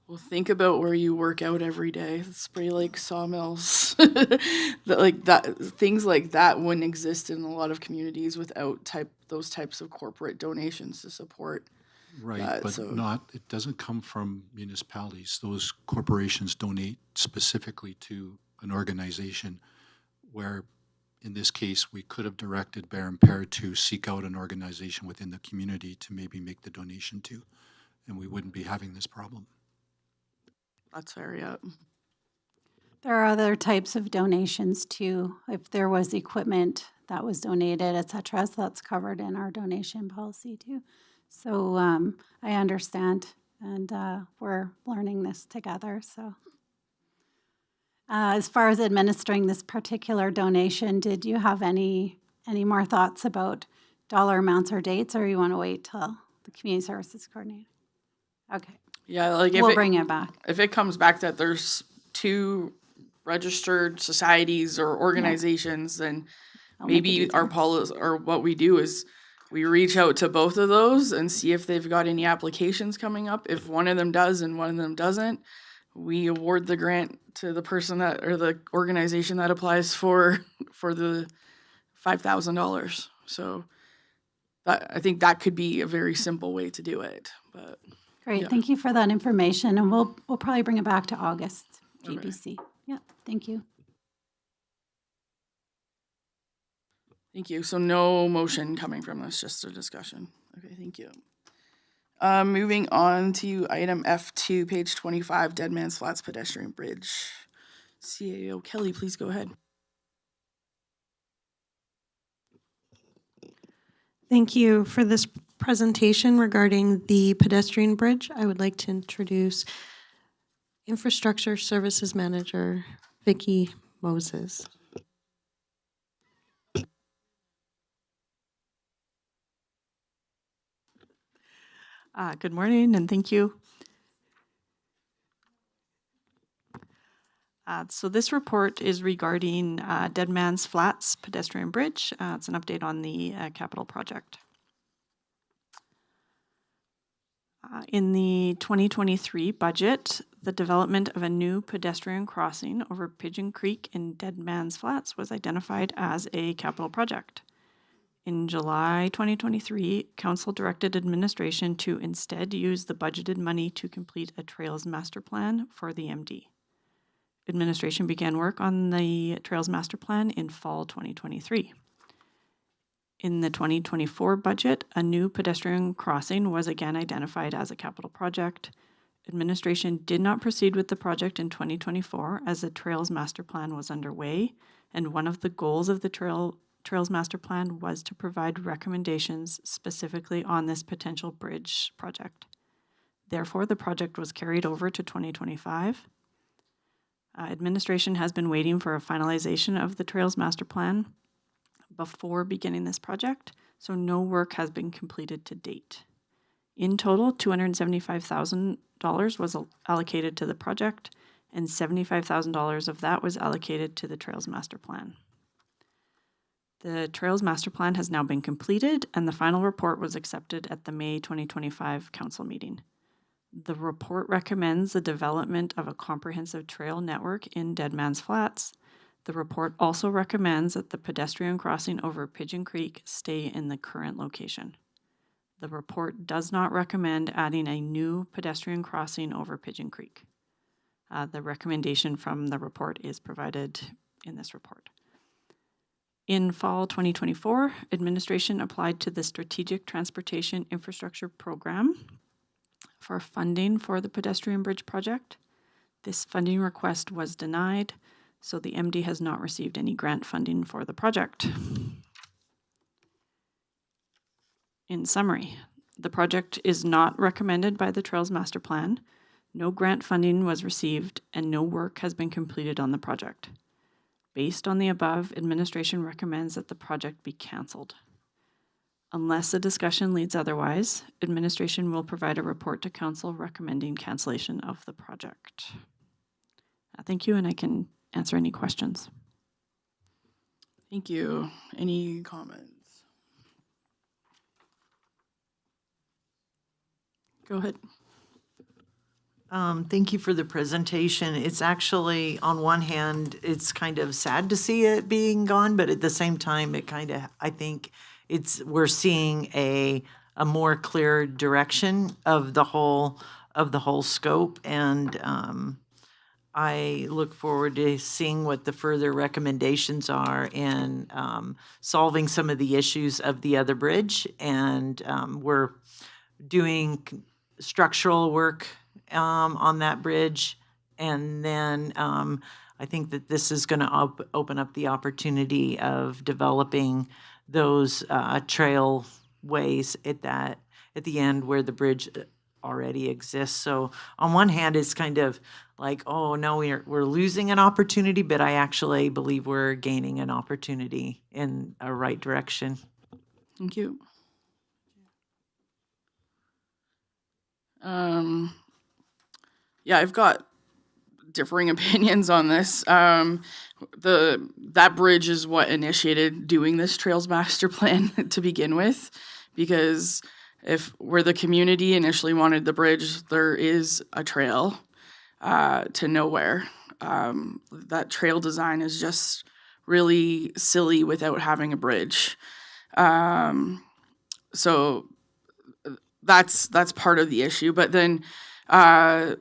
Well, think about where you work out every day. Spray Lake sawmills, things like that wouldn't exist in a lot of communities without those types of corporate donations to support. Right, but it doesn't come from municipalities. Those corporations donate specifically to an organization where, in this case, we could have directed Bear and Pear to seek out an organization within the community to maybe make the donation to, and we wouldn't be having this problem. That's fair, yeah. There are other types of donations too. If there was equipment that was donated, et cetera, so that's covered in our donation policy too. So I understand, and we're learning this together. So as far as administering this particular donation, did you have any more thoughts about dollar amounts or dates, or you want to wait till the community services coordinator? Okay, Yeah, like if we'll it, bring it back. if it comes back that there's two registered societies or organizations, then I'll make it maybe our easier. policy or what we do is we reach out to both of those and see if they've got any applications coming up. If one of them does and one of them doesn't, we award the grant to the person that or the organization that applies for the $5,000. So that I think that could be a very simple way to do it. But Great, yeah. thank you for that information, and we'll probably bring it back to August, Okay. GBC. Yeah, thank you. Thank you. So no motion coming from this, just a discussion. Okay, thank you. Moving on to item F2, page 25, Dead Man's Flats Pedestrian Bridge. CAO Kelly, please go ahead. Thank you for this presentation regarding the pedestrian bridge. I would like to introduce Infrastructure Services Manager, Vicki Moses. Good morning and thank you. So this report is regarding Dead Man's Flats pedestrian bridge. It's an update on the capital project. In the 2023 budget, the development of a new pedestrian crossing over Pigeon Creek in Dead Man's Flats was identified as a capital project. In July 2023, Council directed administration to instead use the budgeted money to complete a Trails Master Plan for the MD. Administration began work on the Trails Master Plan in fall 2023. In the 2024 budget, a new pedestrian crossing was again identified as a capital project. Administration did not proceed with the project in 2024 as the Trails Master Plan was underway, and one of the goals of the Trails Master Plan was to provide recommendations specifically on this potential bridge project. Therefore, the project was carried over to 2025. Administration has been waiting for a finalization of the Trails Master Plan before beginning this project, so no work has been completed to date. In total, $275,000 was allocated to the project, and $75,000 of that was allocated to the Trails Master Plan. The Trails Master Plan has now been completed, and the final report was accepted at the May 2025 Council meeting. The report recommends the development of a comprehensive trail network in Dead Man's Flats. The report also recommends that the pedestrian crossing over Pigeon Creek stay in the current location. The report does not recommend adding a new pedestrian crossing over Pigeon Creek. The recommendation from the report is provided in this report. In fall 2024, administration applied to the Strategic Transportation Infrastructure Program for funding for the pedestrian bridge project. This funding request was denied, so the MD has not received any grant funding for the project. In summary, the project is not recommended by the Trails Master Plan, no grant funding was received, and no work has been completed on the project. Based on the above, administration recommends that the project be cancelled. Unless a discussion leads otherwise, administration will provide a report to council recommending cancellation of the project. Thank you, and I can answer any questions. Thank you. Any comments? Go ahead. Thank you for the presentation. It's actually, on one hand, it's kind of sad to see it being gone, but at the same time, it kind of, I think we're seeing a more clear direction of the whole scope, and I look forward to seeing what the further recommendations are in solving some of the issues of the other bridge, and we're doing structural work on that bridge, and then I think that this is going to open up the opportunity of developing those trailways at the end where the bridge already exists. So on one hand, it's kind of like, oh no, we're losing an opportunity, but I actually believe we're gaining an opportunity in a right direction. Thank you. Yeah, I've got differing opinions on this. That bridge is what initiated doing this Trails Master Plan to begin with, because if where the community initially wanted the bridge, there is a trail to nowhere. That trail design is just really silly without having a bridge. So that's part of the issue. But then, and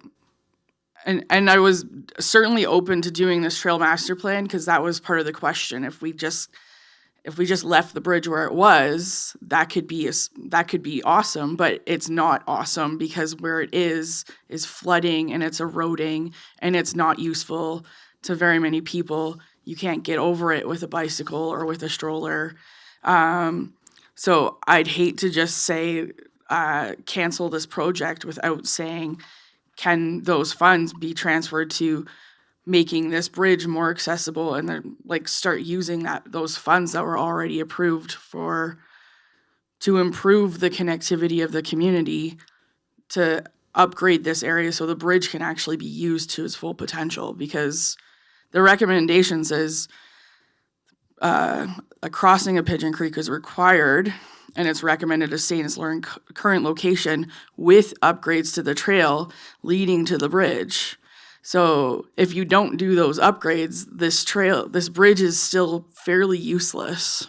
I was certainly open to doing this trail master plan because that was part of the question. If we just left the bridge where it was, that could be awesome, but it's not awesome because where it is flooding and it's eroding and it's not useful to very many people. You can't get over it with a bicycle or with a stroller. So I'd hate to just say cancel this project without saying, can those funds be transferred to making this bridge more accessible, and then like start using those funds that were already approved to improve the connectivity of the community to upgrade this area so the bridge can actually be used to its full potential. Because the recommendation says a crossing of Pigeon Creek is required, and it's recommended to stay in its current location with upgrades to the trail leading to the bridge. So if you don't do those upgrades, this bridge is still fairly useless.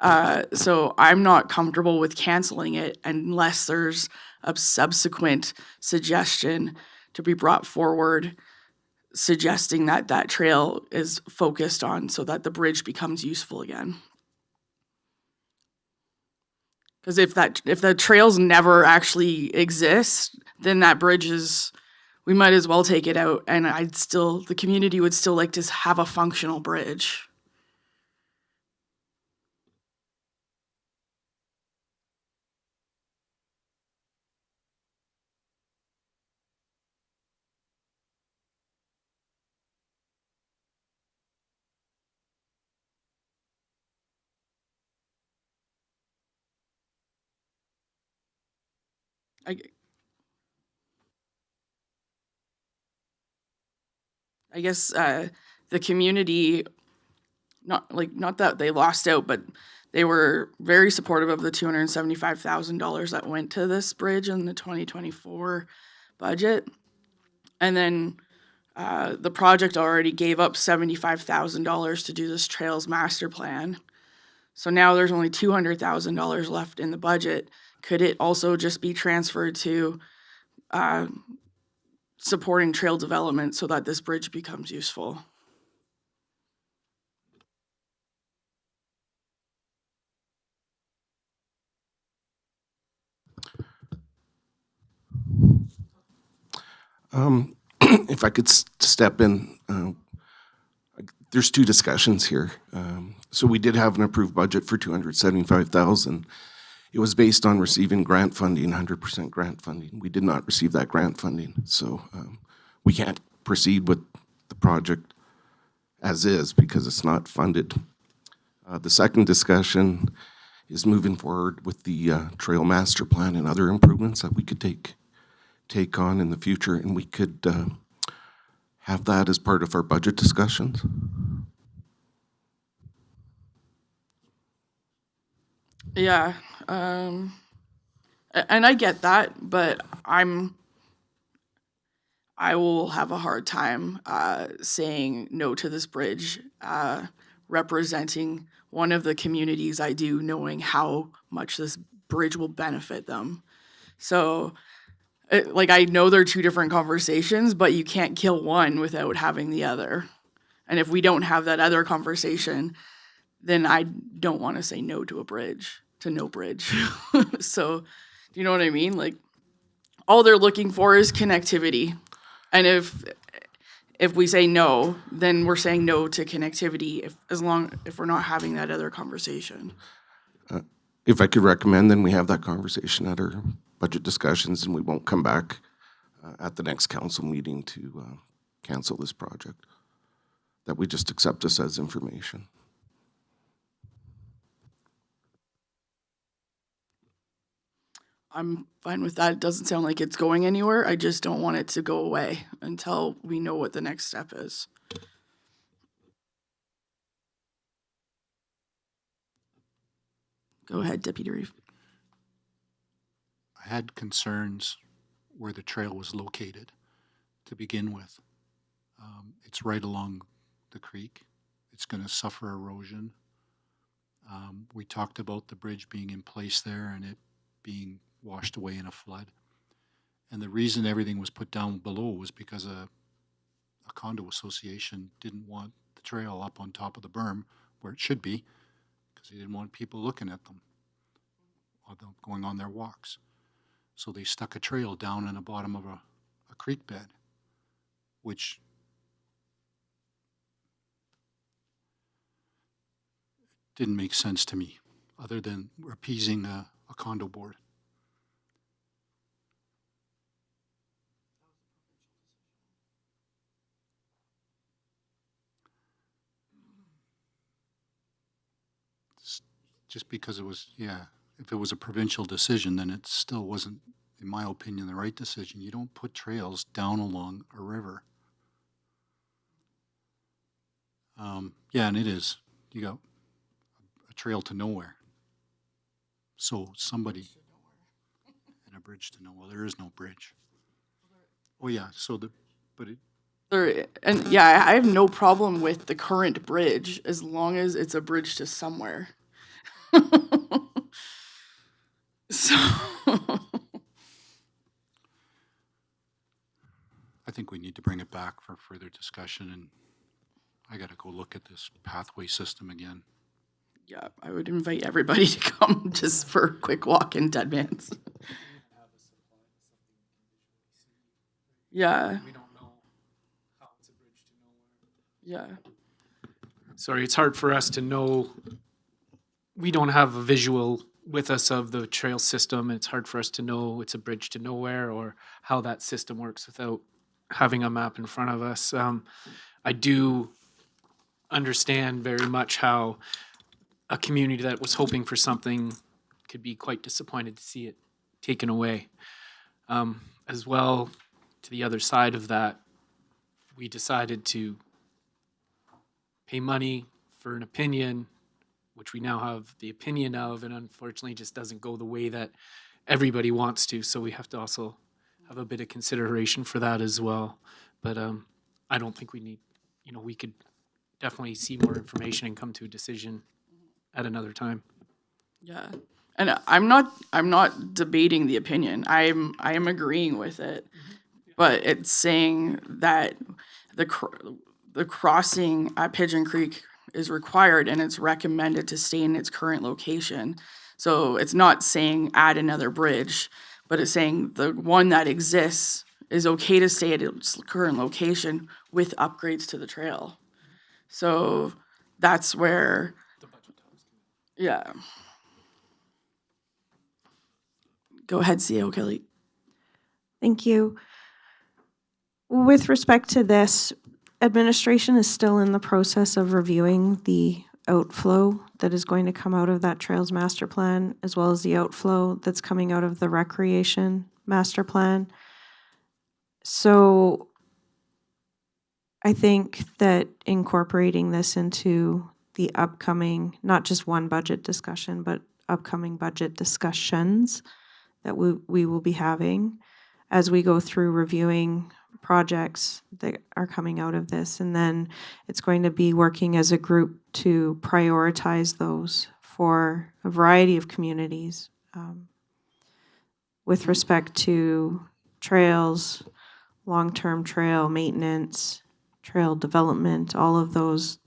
So I'm not comfortable with canceling it unless there's a subsequent suggestion to be brought forward suggesting that trail is focused on so that the bridge becomes useful again. Because if the trails never actually exist, then that bridge we might as well take it out, and the community would still like to have a functional bridge. I guess the community, not that they lost out, but they were very supportive of the $275,000 that went to this bridge in the 2024 budget. And then the project already gave up $75,000 to do this Trails Master Plan. So now there's only $200,000 left in the budget. Could it also just be transferred to supporting trail development so that this bridge becomes useful? If I could step in, there's two discussions here. So we did have an approved budget for $275,000. It was based on receiving grant funding, 100% grant funding. We did not receive that grant funding, so we can't proceed with the project as is because it's not funded. The second discussion is moving forward with the Trail Master Plan and other improvements that we could take on in the future, and we could have that as part of our budget discussions. Yeah, and I get that, but I will have a hard time saying no to this bridge, representing one of the communities I do, knowing how much this bridge will benefit them. So, I know they're two different conversations, but you can't kill one without having the other. And if we don't have that other conversation, then I don't want to say no to a bridge, to no bridge. So, you know what I mean? Like, all they're looking for is connectivity. And if we say no, then we're saying no to connectivity if we're not having that other conversation. If I could recommend, then we have that conversation at our budget discussions, and we won't come back at the next council meeting to cancel this project. That we just accept this as information. I'm fine with that. It doesn't sound like it's going anywhere. I just don't want it to go away until we know what the next step is. Go ahead, Deputy Reeve. I had concerns where the trail was located to begin with. It's right along the creek. It's going to suffer erosion. We talked about the bridge being in place there and it being washed away in a flood. And the reason everything was put down below was because a condo association didn't want the trail up on top of the berm where it should be, because they didn't want people looking at them while they're going on their walks. So they stuck a trail down in the bottom of a creek bed, which didn't make sense to me, other than appeasing a condo board. Just because it was, yeah, if it was a provincial decision, then it still wasn't, in my opinion, the right decision. You don't put trails down along a river. Yeah, and it is. You got a trail to nowhere. So somebody, and a bridge to nowhere. Well, there is no bridge. Oh yeah, so And yeah, I have no problem with the current bridge as long as it's a bridge to somewhere. So I think we need to bring it back for further discussion, and I gotta go look at this pathway system again. yeah, I would invite everybody to come just for a quick walk in Deadman's. Yeah, We don't know how it's a bridge to nowhere. yeah. Sorry, it's hard for us to know. We don't have a visual with us of the trail system. It's hard for us to know it's a bridge to nowhere or how that system works without having a map in front of us. I do understand very much how a community that was hoping for something could be quite disappointed to see it taken away. As well, to the other side of that, we decided to pay money for an opinion, which we now have the opinion of, and unfortunately just doesn't go the way that everybody wants to. So we have to also have a bit of consideration for that as well. But I don't think we need, we could definitely see more information and come to a decision at another time. Yeah. And I'm not debating the opinion. I am agreeing with it. But it's saying that the crossing at Pigeon Creek is required and it's recommended to stay in its current location. So it's not saying add another bridge, but it's saying the one that exists is okay to stay at its current location with upgrades to the trail. So that's where, yeah. Go ahead, CEO Kelly. Thank you. With respect to this, administration is still in the process of reviewing the outflow that is going to come out of that Trails Master Plan, as well as the outflow that's coming out of the Recreation Master Plan. So I think that incorporating this into the upcoming, not just one budget discussion, but upcoming budget discussions that we will be having as we go through reviewing projects that are coming out of this. And then it's going to be working as a group to prioritize those for a variety of communities with respect to trails, long-term trail maintenance, trail development, all of those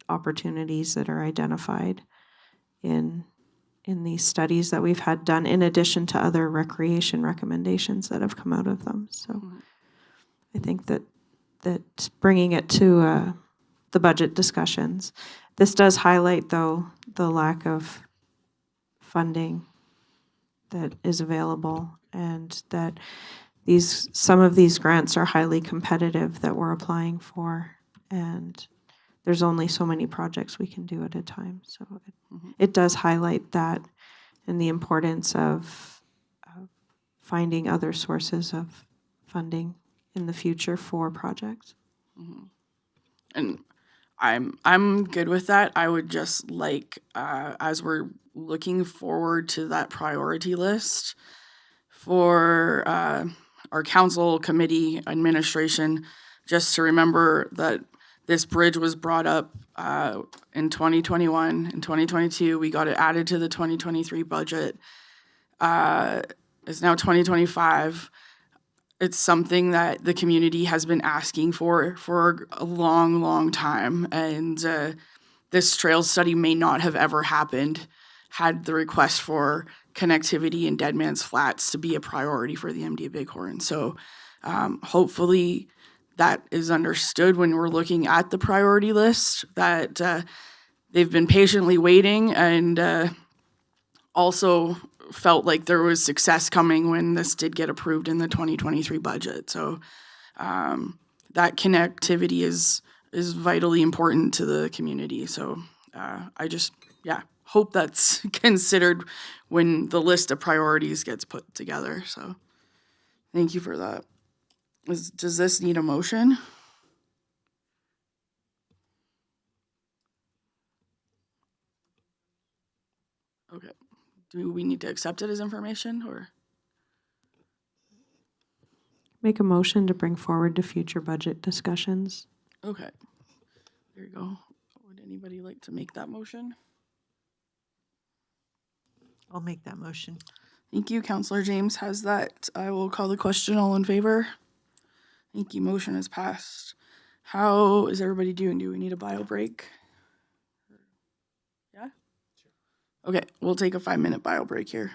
opportunities that are identified in these studies that we've had done, in addition to other recreation recommendations that have come out of them. So I think that bringing it to the budget discussions, this does highlight, though, the lack of funding that is available, and that some of these grants are highly competitive that we're applying for, and there's only so many projects we can do at a time. So it does highlight that and the importance of finding other sources of funding in the future for projects. And I'm good with that. I would just like, as we're looking forward to that priority list for our council, committee, administration, just to remember that this bridge was brought up in 2021. In 2022, we got it added to the 2023 budget. It's now 2025. It's something that the community has been asking for a long, long time. And this trails study may not have ever happened had the request for connectivity in Dead Man's Flats to be a priority for the MDA Bighorn. So hopefully that is understood when we're looking at the priority list, that they've been patiently waiting, and also felt like there was success coming when this did get approved in the 2023 budget. So that connectivity is vitally important to the community. So I just, hope that's considered when the list of priorities gets put together. So thank you for that. Does this need a motion? Okay. Do we need to accept it as information, or? Make a motion to bring forward to future budget discussions. Okay. There you go. Would anybody like to make that motion? I'll make that motion. Thank you. Councillor James has that. I will call the question. All in favor? Thank you. Motion is passed. How is everybody doing? Do we need a bio break? Yeah? Okay, we'll take a 5-minute bio break here.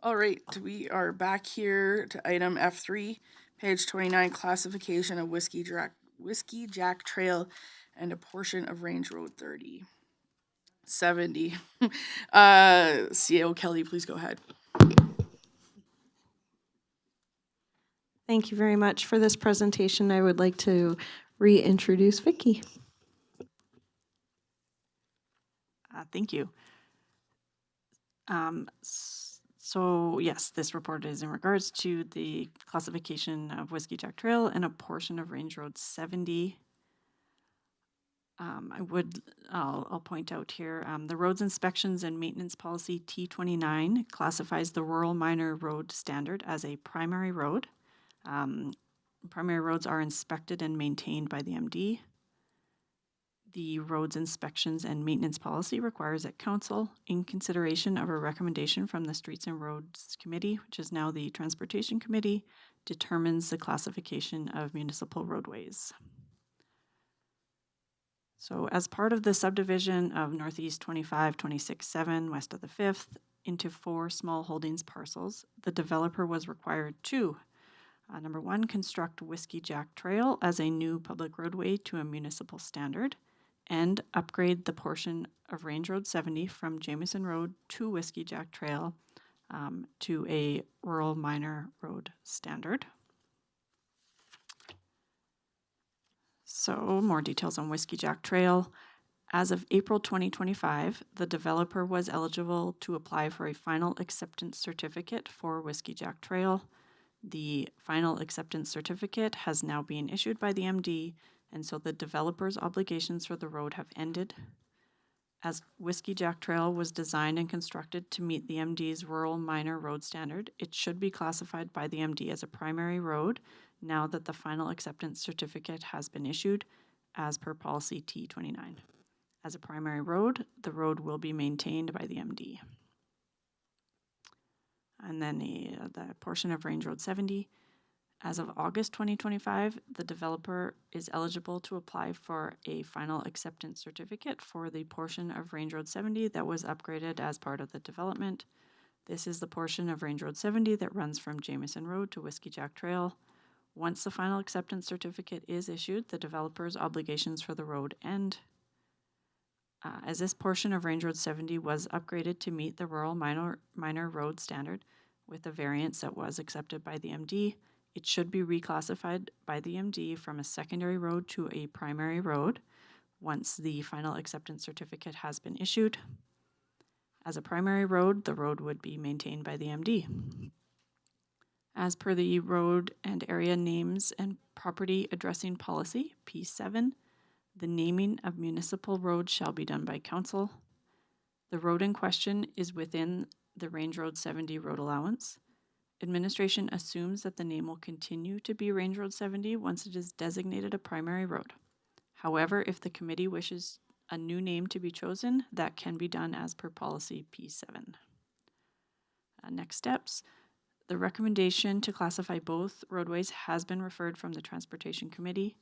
All right, we are back here to item F3, page 29, classification of Whiskey Jack Trail and a portion of Range Road 70. CO Kelly, please go ahead. Thank you very much for this presentation. I would like to reintroduce Vicky. Thank you. So yes, this report is in regards to the classification of Whiskey Jack Trail and a portion of Range Road 70. I'll point out here, the roads inspections and maintenance policy T29 classifies the rural minor road standard as a primary road. Primary roads are inspected and maintained by the MD. The roads inspections and maintenance policy requires that council, in consideration of a recommendation from the Streets and Roads Committee, which is now the Transportation Committee, determines the classification of municipal roadways. So as part of the subdivision of Northeast 25-26-7 west of the 5th into 4 small holdings parcels, the developer was required to, number 1, construct Whiskey Jack Trail as a new public roadway to a municipal standard, and upgrade the portion of Range Road 70 from Jamieson Road to Whiskey Jack Trail to a rural minor road standard. So more details on Whiskey Jack Trail. As of April 2025, the developer was eligible to apply for a final acceptance certificate for Whiskey Jack Trail. The final acceptance certificate has now been issued by the MD, and so the developer's obligations for the road have ended. As Whiskey Jack Trail was designed and constructed to meet the MD's rural minor road standard, it should be classified by the MD as a primary road now that the final acceptance certificate has been issued as per policy T29. As a primary road, the road will be maintained by the MD. And then the portion of Range Road 70. As of August 2025, the developer is eligible to apply for a final acceptance certificate for the portion of Range Road 70 that was upgraded as part of the development. This is the portion of Range Road 70 that runs from Jamieson Road to Whiskey Jack Trail. Once the final acceptance certificate is issued, the developer's obligations for the road end. As this portion of Range Road 70 was upgraded to meet the rural minor road standard with a variance that was accepted by the MD, it should be reclassified by the MD from a secondary road to a primary road once the final acceptance certificate has been issued. As a primary road, the road would be maintained by the MD. As per the road and area names and property addressing policy, P7, the naming of municipal roads shall be done by council. The road in question is within the Range Road 70 road allowance. Administration assumes that the name will continue to be Range Road 70 once it is designated a primary road. However, if the committee wishes a new name to be chosen, that can be done as per policy P7. Next steps. The recommendation to classify both roadways has been referred from the Transportation Committee.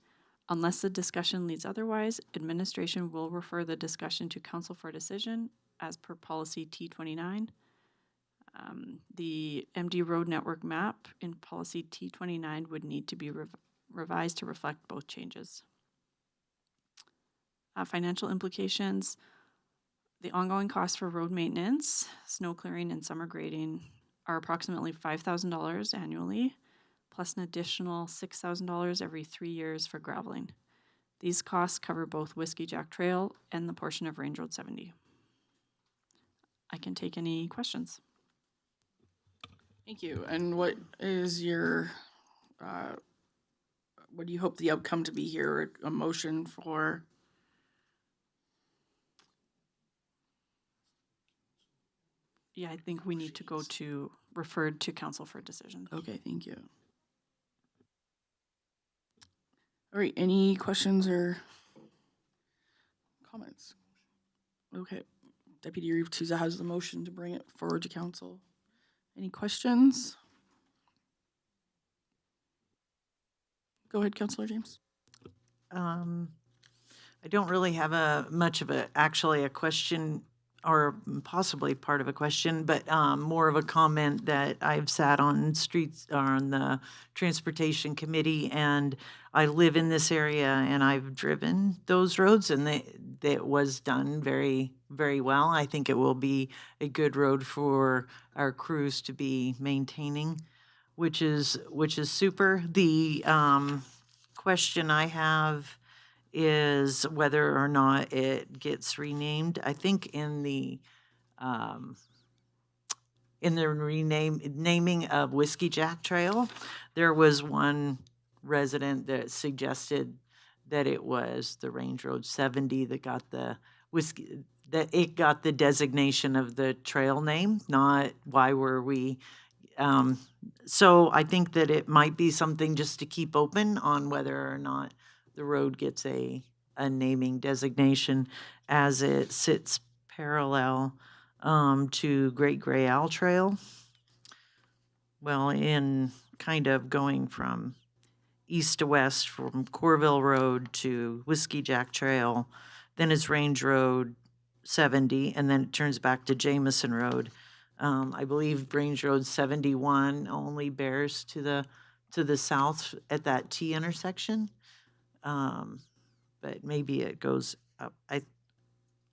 Unless the discussion leads otherwise, administration will refer the discussion to council for decision as per policy T29. The MD road network map in policy T29 would need to be revised to reflect both changes. Financial implications. The ongoing costs for road maintenance, snow clearing, and summer grading are approximately $5,000 annually, plus an additional $6,000 every 3 years for graveling. These costs cover both Whiskey Jack Trail and the portion of Range Road 70. I can take any questions. Thank you. And what is your, what do you hope the outcome to be here? A motion for? Yeah, I think we need to go to referred to council for decision. Okay, thank you. All right, any questions or comments? Okay, Deputy Reeve Souza has the motion to bring it forward to council. Any questions? Go ahead, Councillor James. I don't really have much of a question or possibly part of a question, but more of a comment that I've sat on streets, on the transportation committee, and I live in this area, and I've driven those roads, and that was done very, very well. I think it will be a good road for our crews to be maintaining, which is super. The question I have is whether or not it gets renamed. I think in the naming of Whiskey Jack Trail, there was one resident that suggested that it was the Range Road 70 that got the designation of the trail name, not why were we. So I think that it might be something just to keep open on whether or not the road gets a naming designation as it sits parallel to Great Gray Owl Trail. Well, in kind of going from east to west from Corville Road to Whiskey Jack Trail, then it's Range Road 70, and then it turns back to Jameson Road. I believe Range Road 71 only bears to the south at that T intersection. But maybe it goes up.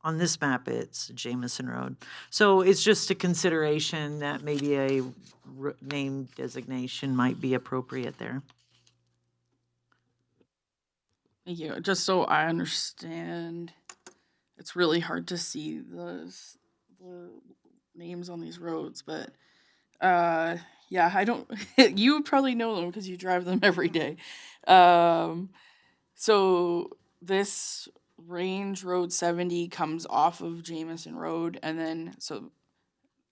On this map, it's Jameson Road. So it's just a consideration that maybe a name designation might be appropriate there. Thank you. Just so I understand, it's really hard to see the names on these roads, but yeah, I don't. You would probably know them because you drive them every day. So this Range Road 70 comes off of Jameson Road, and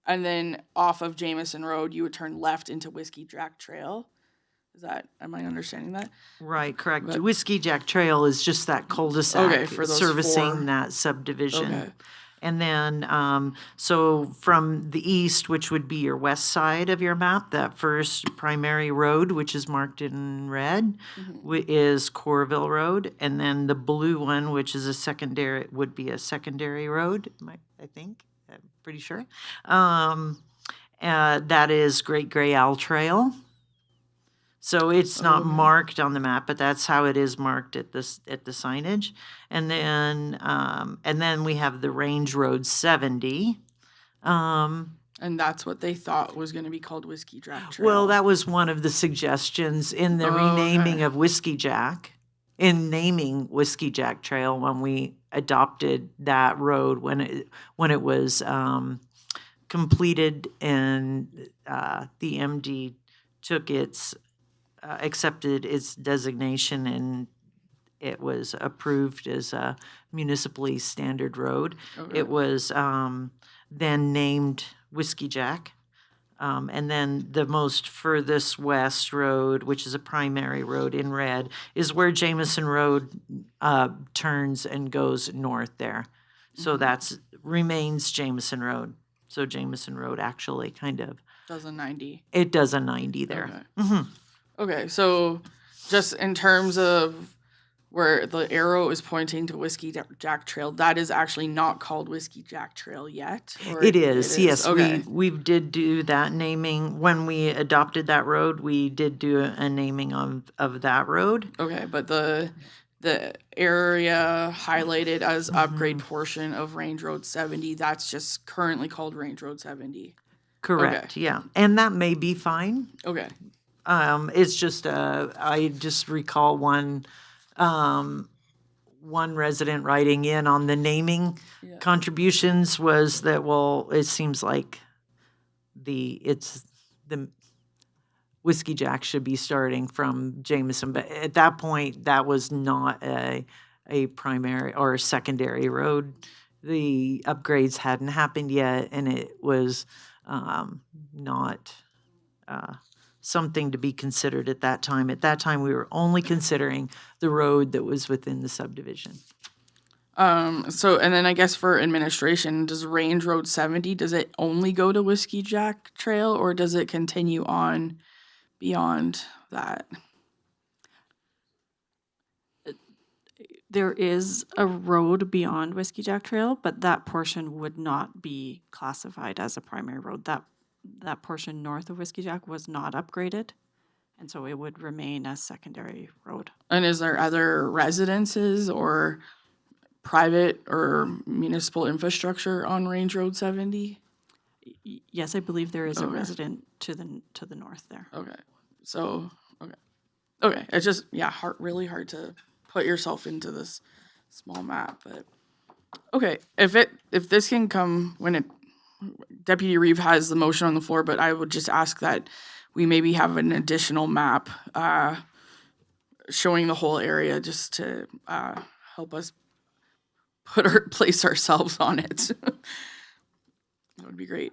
then off of Jameson Road, you would turn left into Whiskey Jack Trail. Am I understanding that? Right, correct. But- Whiskey Jack Trail is just that cul-de-sac Okay, for those servicing 4. that subdivision. Okay. And then, so from the east, which would be your west side of your map, that first primary road, which is marked in red, is Corville Road. And then the blue one, which is would be a secondary road, I think, I'm pretty sure. That is Great Gray Owl Trail. So it's not marked on the map, but that's how it is marked at the signage. And then we have the Range Road 70. And that's what they thought was going to be called Whiskey Jack Trail. Well, that was one of the suggestions in the renaming of Whiskey Jack, in naming Whiskey Jack Trail when we adopted that road when it was completed and the MD took accepted its designation and it was approved as a municipally standard road. Okay. It was then named Whiskey Jack. And then the most furthest west road, which is a primary road in red, is where Jameson Road turns and goes north there. So that's remains Jameson Road. So Jameson Road actually kind of does a 90. It does a 90 there. Okay. Okay, so just in terms of where the arrow is pointing to Whiskey Jack Trail, that is actually not called Whiskey Jack Trail yet? Or It is, yes. Okay. We did do that naming. When we adopted that road, we did do a naming of that road. Okay, but the area highlighted as upgrade portion of Range Road 70, that's just currently called Range Road 70. Correct, yeah. And that may be fine. Okay. It's just, I just recall one resident writing in on the naming contributions was that, well, it seems like the Whiskey Jack should be starting from Jameson, but at that point, that was not a primary or a secondary road. The upgrades hadn't happened yet, and it was not something to be considered at that time. At that time, we were only considering the road that was within the subdivision. So, and then I guess for administration, does Range Road 70, does it only go to Whiskey Jack Trail, or does it continue on beyond that? There is a road beyond Whiskey Jack Trail, but that portion would not be classified as a primary road. That portion north of Whiskey Jack was not upgraded, and so it would remain as secondary road. And is there other residences or private or municipal infrastructure on Range Road 70? Yes, I believe there is a Okay. resident to the north there. Okay, so, okay, it's just, yeah, really hard to put yourself into this small map, but, okay, if this can come when Deputy Reeve has the motion on the floor, but I would just ask that we maybe have an additional map, showing the whole area just to, help us place ourselves on it. That would be great.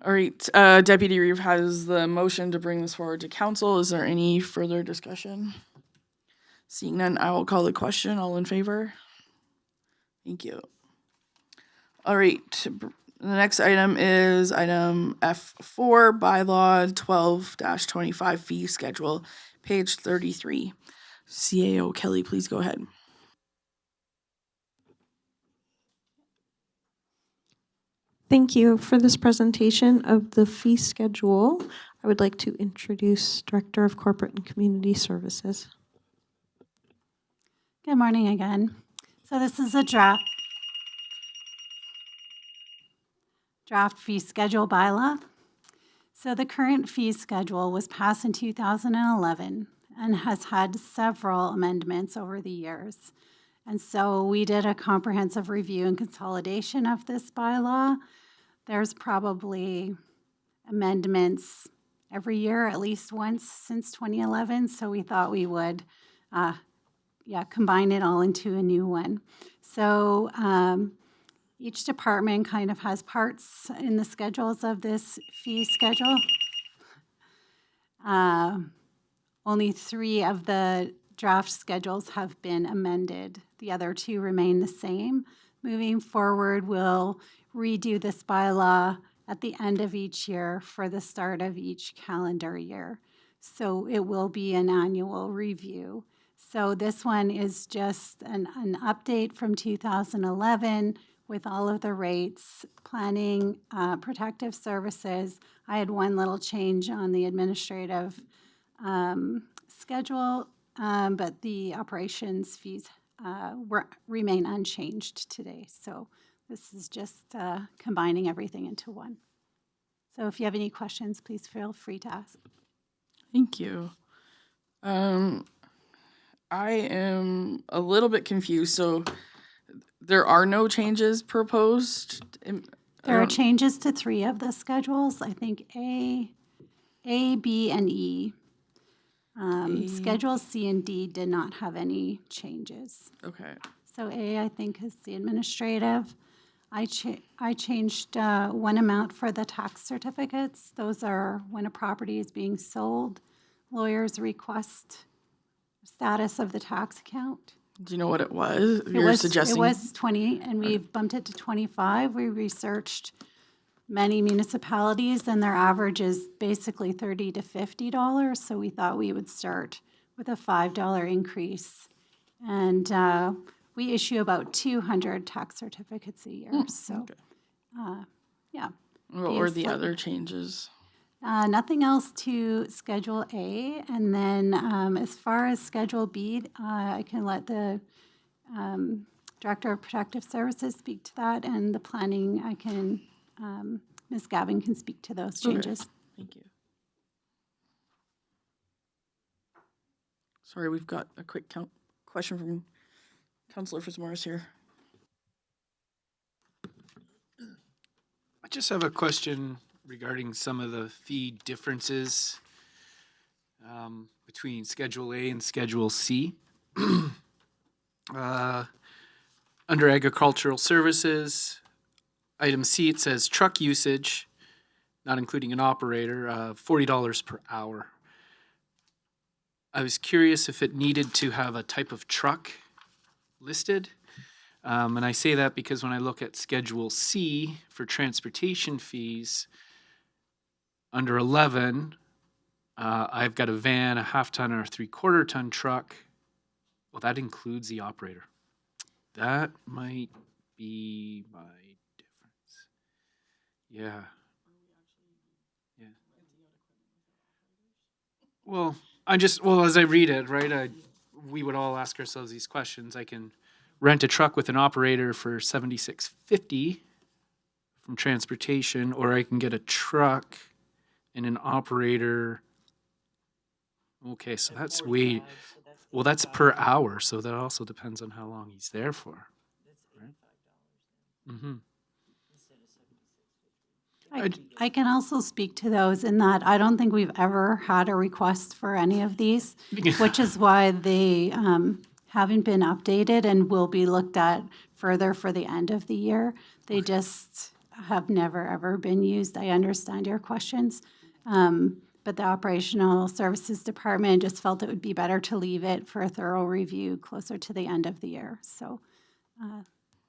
All right, Deputy Reeve has the motion to bring this forward to council. Is there any further discussion? Seeing none, I will call the question. All in favor? Thank you. All right, the next item is item F4, bylaw 12-25 fee schedule, page 33. CAO Kelly, please go ahead. Thank you for this presentation of the fee schedule. I would like to introduce Director of Corporate and Community Services. Good morning again. So this is a draft fee schedule bylaw. So the current fee schedule was passed in 2011 and has had several amendments over the years. And so we did a comprehensive review and consolidation of this bylaw. There's probably amendments every year, at least once since 2011. So we thought we would combine it all into a new one. So each department kind of has parts in the schedules of this fee schedule. Only 3 of the draft schedules have been amended. The other 2 remain the same. Moving forward, we'll redo this bylaw at the end of each year for the start of each calendar year. So it will be an annual review. So this one is just an update from 2011 with all of the rates, planning, protective services. I had one little change on the administrative schedule, but the operations fees remain unchanged today. So this is just combining everything into one. So if you have any questions, please feel free to ask. Thank you. I am a little bit confused. So there are no changes proposed? There are changes to 3 of the schedules. I think A, B, and E. Schedule C and D did not have any changes. Okay. So A, I think, is the administrative. I changed one amount for the tax certificates. Those are when a property is being sold, lawyers request status of the tax account. Do you know what it was? It was 20, and we've bumped it to 25. We researched many municipalities, and their average is basically $30 to $50. So we thought we would start with a $5 increase. And we issue about 200 tax certificates a year. So, yeah. What were the other changes? Nothing else to Schedule A. And then as far as Schedule B, I can let the Director of Protective Services speak to that, and the planning, I can, Ms. Gavin can speak to those changes. Okay. Thank you. Sorry, we've got a quick question from Councillor Fitzmaurice here. I just have a question regarding some of the fee differences between Schedule A and Schedule C. Under agricultural services, item C, it says truck usage, not including an operator, $40 per hour. I was curious if it needed to have a type of truck listed. And I say that because when I look at Schedule C for transportation fees, under 11, I've got a van, a half-ton, or a three-quarter-ton truck. Well, that includes the operator. That might be my difference. Yeah. Yeah. Well, as I read it, right, we would all ask ourselves these questions. I can rent a truck with an operator for $76.50 from transportation, or I can get a truck and an operator. Okay, so that's way, well, that's per hour, so that also depends on how long he's there for. Right? Mm-hmm. I can also speak to those in that I don't think we've ever had a request for any of these, which is why they haven't been updated and will be looked at further for the end of the year. They just have never, ever been used. I understand your questions. But the Operational Services Department just felt it would be better to leave it for a thorough review closer to the end of the year. So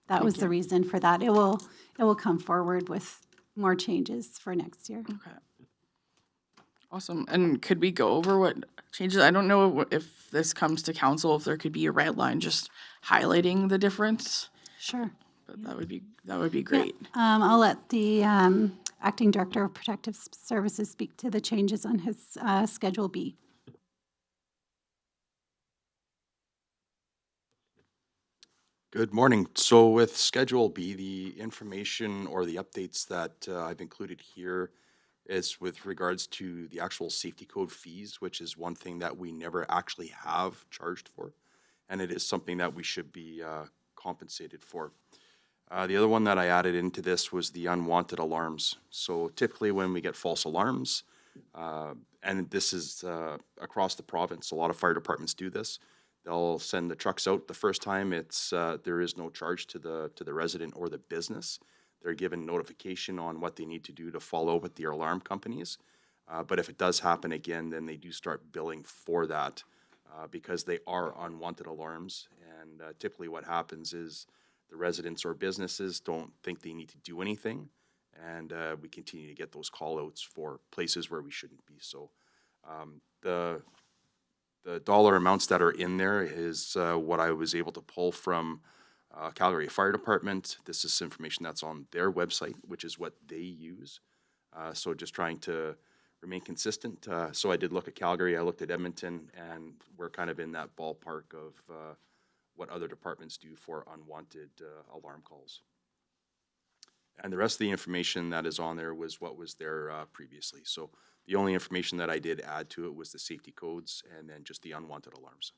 that was the reason for that. It will come forward with more changes for next year. Okay. Awesome. And could we go over what changes? I don't know if this comes to council, if there could be a red line just highlighting the difference, Sure. but that would be great. I'll let the Acting Director of Protective Services speak to the changes on his Schedule B. Good morning. So with Schedule B, the information or the updates that I've included here is with regards to the actual safety code fees, which is one thing that we never actually have charged for. And it is something that we should be compensated for. The other one that I added into this was the unwanted alarms. So typically when we get false alarms, and this is across the province, a lot of fire departments do this. They'll send the trucks out the first time. It's there is no charge to the resident or the business. They're given notification on what they need to do to follow with the alarm companies. But if it does happen again, then they do start billing for that because they are unwanted alarms. And typically what happens is the residents or businesses don't think they need to do anything. And we continue to get those call outs for places where we shouldn't be. So the dollar amounts that are in there is what I was able to pull from Calgary Fire Department. This is information that's on their website, which is what they use. So just trying to remain consistent. So I did look at Calgary, I looked at Edmonton, and we're kind of in that ballpark of what other departments do for unwanted alarm calls. And the rest of the information that is on there was what was there previously. So the only information that I did add to it was the safety codes and then just the unwanted alarms.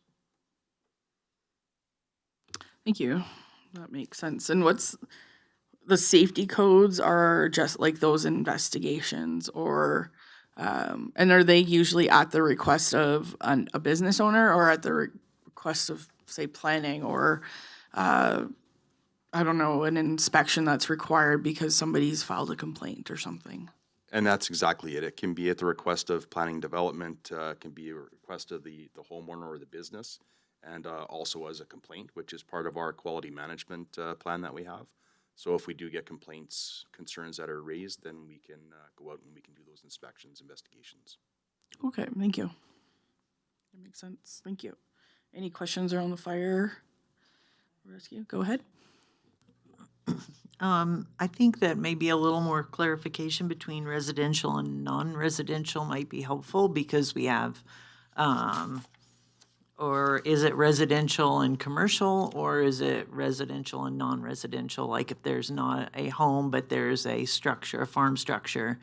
Thank you. That makes sense. And what's the safety codes are just like those investigations or, and are they usually at the request of a business owner or at the request of, say, planning or, I don't know, an inspection that's required because somebody's filed a complaint or something? And that's exactly it. It can be at the request of planning development, can be a request of the homeowner or the business, and also as a complaint, which is part of our quality management plan that we have. So if we do get complaints, concerns that are raised, then we can go out and we can do those inspections, investigations. Okay, thank you. That makes sense. Thank you. Any questions around the fire rescue? Go ahead. I think that maybe a little more clarification between residential and non-residential might be helpful because we have, or is it residential and commercial, or is it residential and non-residential? Like if there's not a home, but there's a structure, a farm structure,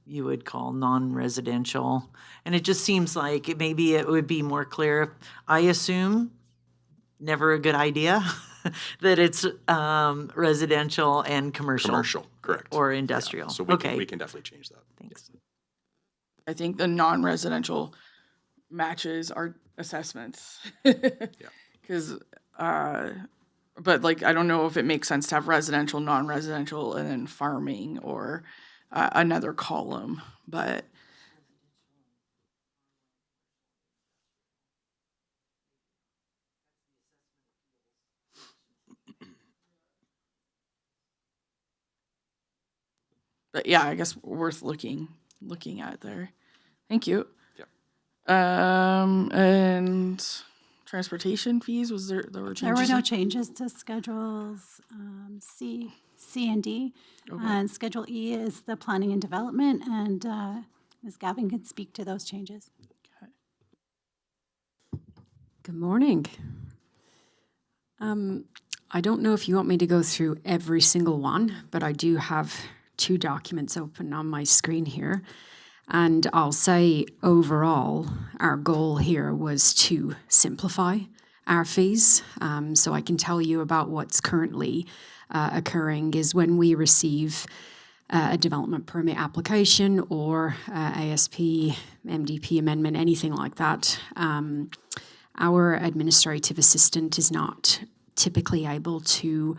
you would call non-residential. And it just seems like maybe it would be more clear. I assume, never a good idea, that it's residential and commercial. Commercial, correct. Or industrial. Yeah, so we can definitely change that. Thanks. I think the non-residential matches our assessments. Because, but like, I don't know if it makes sense to have residential, non-residential, and then farming or another column, but. But yeah, I guess worth looking at there. Thank you. Yeah. And transportation fees, was there were There changes? were no changes to schedules C, and D. Okay. And Schedule E is the planning and development, and Ms. Gavin can speak to those changes. Good morning. I don't know if you want me to go through every single one, but I do have 2 documents open on my screen here. And I'll say overall, our goal here was to simplify our fees. So I can tell you about what's currently occurring is when we receive a development permit application or ASP, MDP amendment, anything like that, our administrative assistant is not typically able to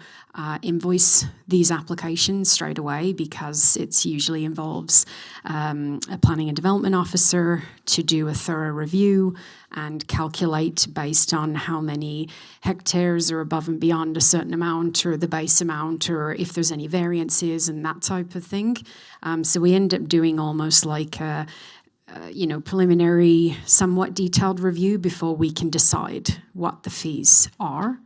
invoice these applications straight away because it usually involves a planning and development officer to do a thorough review and calculate based on how many hectares are above and beyond a certain amount or the base amount or if there's any variances and that type of thing. So we end up doing almost like a preliminary, somewhat detailed review before we can decide what the fees are.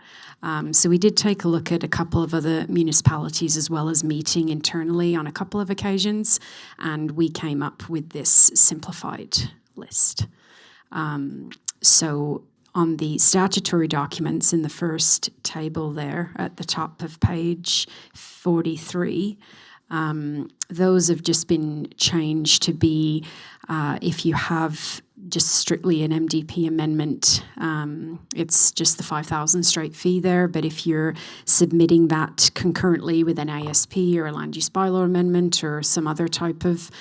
So we did take a look at a couple of other municipalities as well as meeting internally on a couple of occasions, and we came up with this simplified list. So on the statutory documents in the first table there at the top of page 43, those have just been changed to be if you have just strictly an MDP amendment, it's just the 5,000 straight fee there. But if you're submitting that concurrently with an ASP or a land use bylaw amendment or some other type of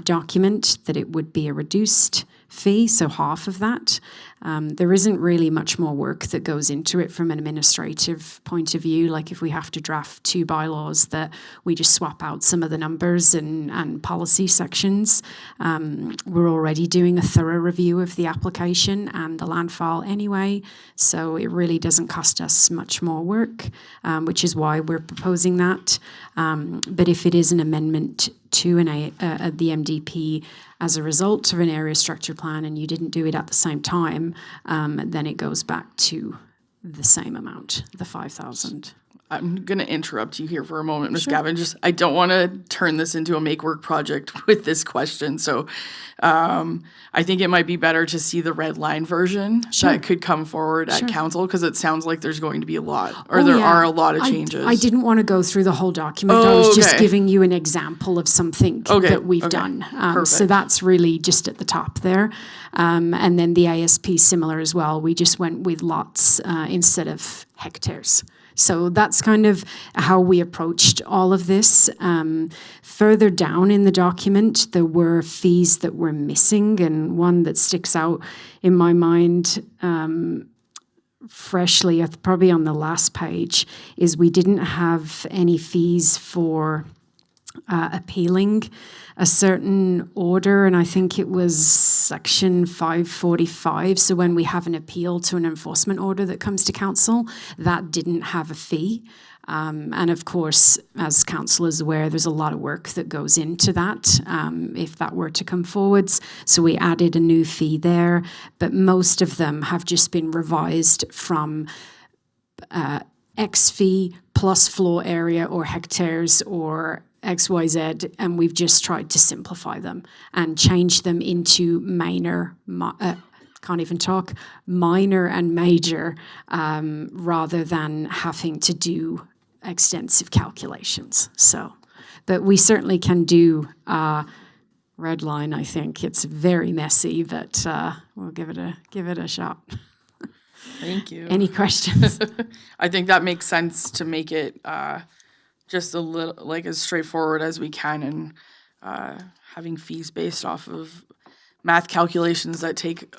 document, that it would be a reduced fee, so half of that. There isn't really much more work that goes into it from an administrative point of view. Like if we have to draft 2 bylaws that we just swap out some of the numbers and policy sections. We're already doing a thorough review of the application and the land file anyway, so it really doesn't cost us much more work, which is why we're proposing that. But if it is an amendment to the MDP as a result of an area structure plan and you didn't do it at the same time, then it goes back to the same amount, the 5,000. I'm going to interrupt you here for a moment, Ms. Gavin. I don't want to turn this into a make work project with this question. So I think it might be better to see the red line version that could come forward at council, because it sounds like there's going to be a lot, or there are a lot of changes. I didn't want to go through the whole document. I was just giving you an example of something that we've done. So that's really just at the top there. And then the ASP similar as well. We just went with lots instead of hectares. So that's kind of how we approached all of this. Further down in the document, there were fees that were missing, and one that sticks out in my mind freshly, probably on the last page, is we didn't have any fees for appealing a certain order, and I think it was section 545. So when we have an appeal to an enforcement order that comes to council, that didn't have a fee. And of course, as council is aware, there's a lot of work that goes into that if that were to come forwards. So we added a new fee there, but most of them have just been revised from X fee plus floor area or hectares or XYZ, and we've just tried to simplify them and change them into minor and major, rather than having to do extensive calculations. So, but we certainly can do red line. I think it's very messy, but we'll give it a shot. Thank you. Any questions? I think that makes sense to make it just a little like as straightforward as we can, and having fees based off of math calculations that take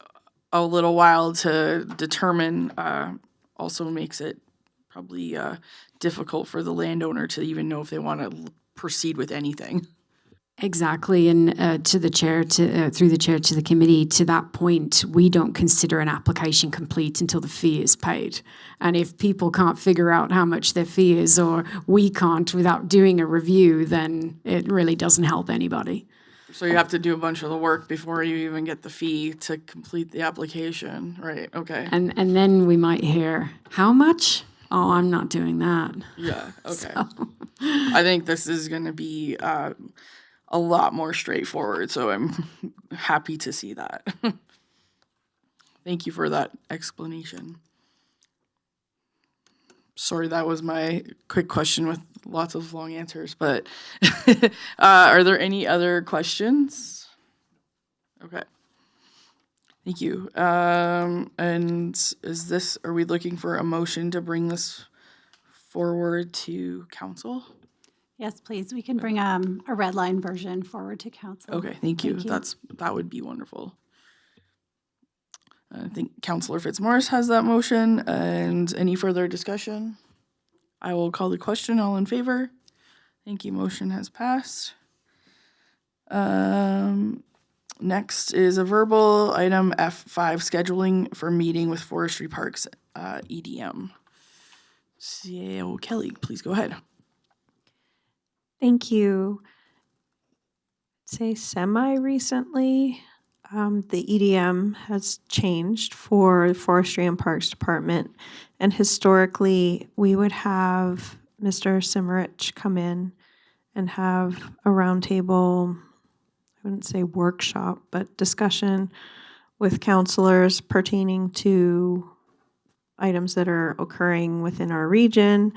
a little while to determine also makes it probably difficult for the landowner to even know if they want to proceed with anything. Exactly, and to the chair, through the chair to the committee, to that point, we don't consider an application complete until the fee is paid. And if people can't figure out how much their fee is, or we can't without doing a review, then it really doesn't help anybody. So you have to do a bunch of the work before you even get the fee to complete the application, right? Okay. And then we might hear, how much? Oh, I'm not doing that. Yeah, okay. So- I think this is gonna be a lot more straightforward, so I'm happy to see that. Thank you for that explanation. Sorry, that was my quick question with lots of long answers, but are there any other questions? Okay. Thank you. And are we looking for a motion to bring this forward to council? Yes, please. We can bring a red line version forward to council. Okay, thank you. That would be wonderful. I think Councillor Fitzmaurice has that motion, and any further discussion? I will call the question. All in favor? Thank you. Motion has passed. Next is a verbal item F5, scheduling for meeting with Forestry Parks EDM. CAO Kelly, please go ahead. Thank you. I'd say semi-recently, the EDM has changed for the Forestry and Parks Department. And historically, we would have Mr. Simmerich come in and have a roundtable, I wouldn't say workshop, but discussion with counselors pertaining to items that are occurring within our region,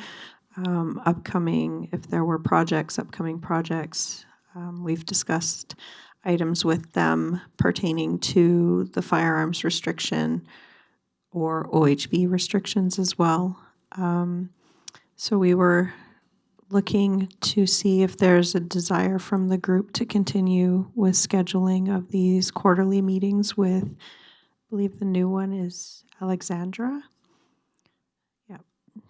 if there were upcoming projects. We've discussed items with them pertaining to the firearms restriction or OHV restrictions as well. So we were looking to see if there's a desire from the group to continue with scheduling of these quarterly meetings with, I believe the new one is Alexandra. Yeah.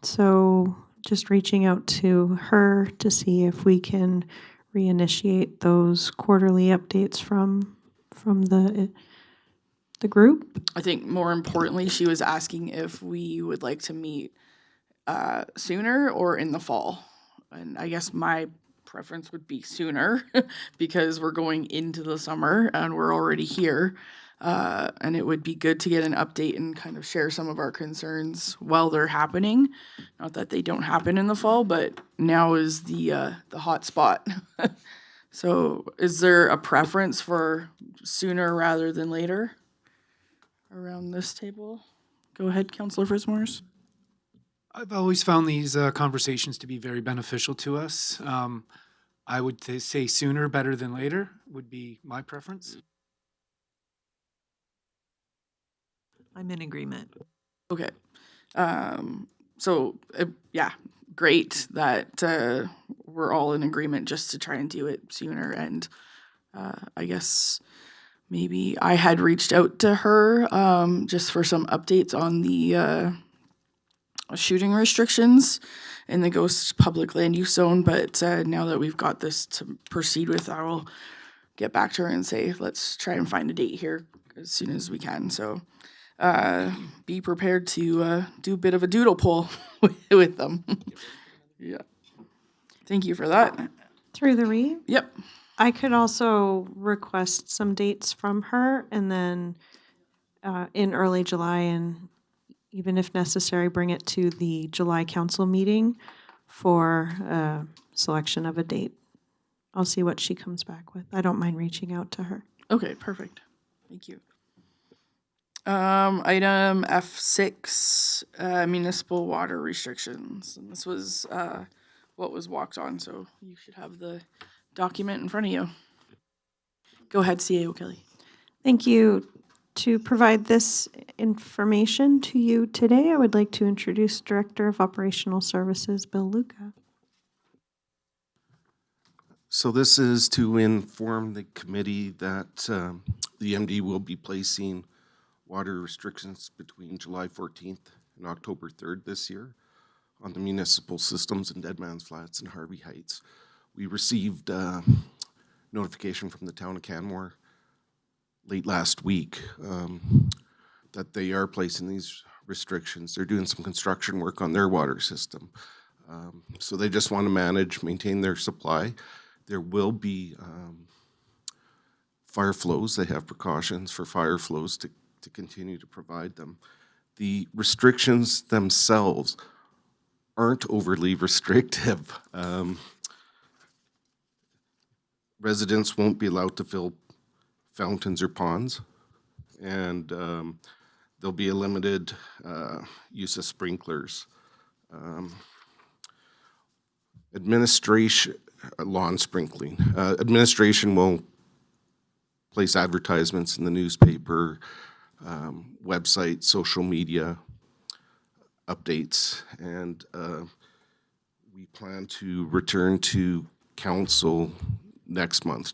So just reaching out to her to see if we can reinitiate those quarterly updates from the group. I think more importantly, she was asking if we would like to meet sooner or in the fall. And I guess my preference would be sooner because we're going into the summer and we're already here. And it would be good to get an update and kind of share some of our concerns while they're happening. Not that they don't happen in the fall, but now is the hot spot. So is there a preference for sooner rather than later around this table? Go ahead, Councillor Fitzmaurice. I've always found these conversations to be very beneficial to us. I would say sooner better than later would be my preference. I'm in agreement. Okay. So, yeah, great that we're all in agreement just to try and do it sooner. And I guess maybe I had reached out to her just for some updates on the shooting restrictions in the Ghost Public Land Use Zone. But now that we've got this to proceed with, I will get back to her and say, let's try and find a date here as soon as we can. So be prepared to do a bit of a doodle poll with them. Yeah. Thank you for that. Through the read? Yep. I could also request some dates from her and then in early July, and even if necessary, bring it to the July council meeting for selection of a date. I'll see what she comes back with. I don't mind reaching out to her. Okay, perfect. Thank you. Item F6, municipal water restrictions. And this was what was walked on, so you should have the document in front of you. Go ahead, CAO Kelly. Thank you. To provide this information to you today, I would like to introduce Director of Operational Services, Bill Luca. So this is to inform the committee that the MD will be placing water restrictions between July 14th and October 3rd this year on the municipal systems in Deadman's Flats and Harvey Heights. We received notification from the town of Canmore late last week that they are placing these restrictions. They're doing some construction work on their water system. So they just want to maintain their supply. There will be fire flows. They have precautions for fire flows to continue to provide them. The restrictions themselves aren't overly restrictive. Residents won't be allowed to fill fountains or ponds, and there'll be a limited use of sprinklers. Administration, lawn sprinkling. Administration won't place advertisements in the newspaper, website, social media updates, and we plan to return to council next month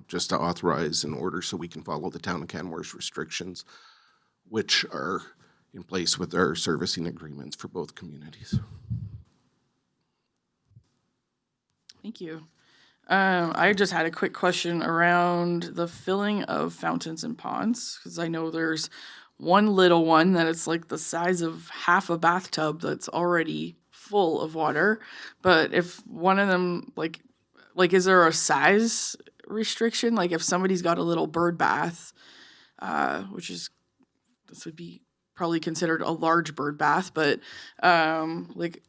just to authorize an order so we can follow the town of Canmore's restrictions, which are in place with our servicing agreements for both communities. Thank you. I just had a quick question around the filling of fountains and ponds, because I know there's one little one that it's like the size of half a bathtub that's already full of water. But if one of them, like is there a size restriction? Like if somebody's got a little bird bath, this would be probably considered a large bird bath, but like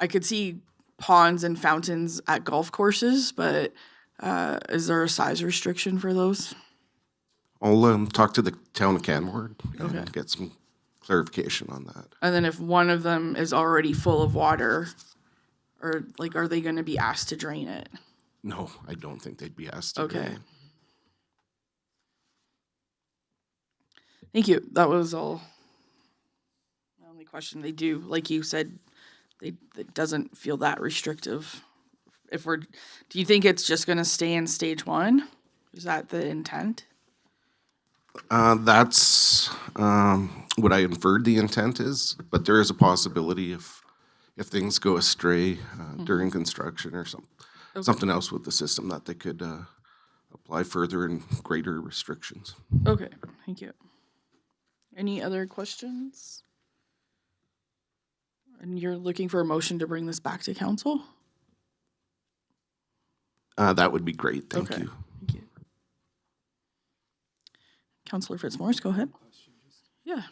I could see ponds and fountains at golf courses, but is there a size restriction for those? I'll talk to the town of Canmore and Okay. get some clarification on that. And then if one of them is already full of water, or like, are they going to be asked to drain it? No, I don't think they'd be asked to. Okay. drain. Thank you. That was all. My only question. They do, like you said, it doesn't feel that restrictive. Do you think it's just going to stay in stage one? Is that the intent? That's what I inferred the intent is, but there is a possibility if things go astray during construction or something else with the system that they could apply further and greater restrictions. Okay, thank you. Any other questions? And you're looking for a motion to bring this back to council? That would be great. Thank Okay. you. Thank you. Councillor Fitzmaurice, go ahead. Yeah.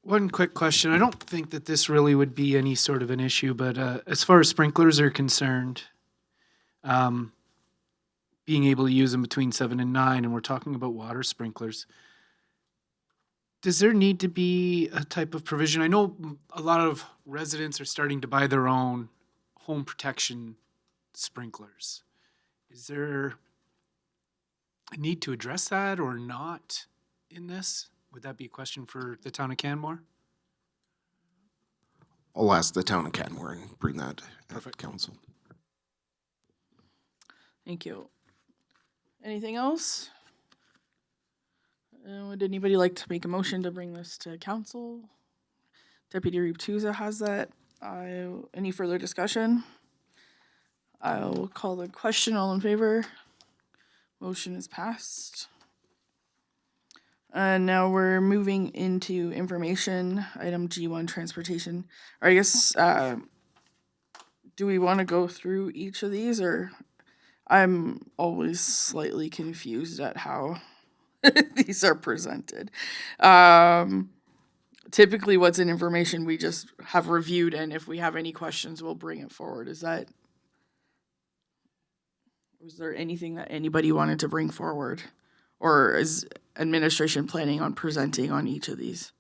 One quick question. I don't think that this really would be any sort of an issue, but as far as sprinklers are concerned, being able to use them between 7 and 9, and we're talking about water sprinklers, does there need to be a type of provision? I know a lot of residents are starting to buy their own home protection sprinklers. Is there a need to address that or not in this? Would that be a question for the town of Canmore? I'll ask the town of Canmore and bring that at Perfect. council. Thank you. Anything else? Would anybody like to make a motion to bring this to council? Deputy Reeves has that. Any further discussion? I will call the question. All in favor? Motion is passed. And now we're moving into information, item G1, transportation. Or I guess, do we want to go through each of these, or I'm always slightly confused at how these are presented. Typically what's in information we just have reviewed, and if we have any questions, we'll bring it forward. Was there anything that anybody wanted to bring forward? Or is administration planning on presenting on each of these?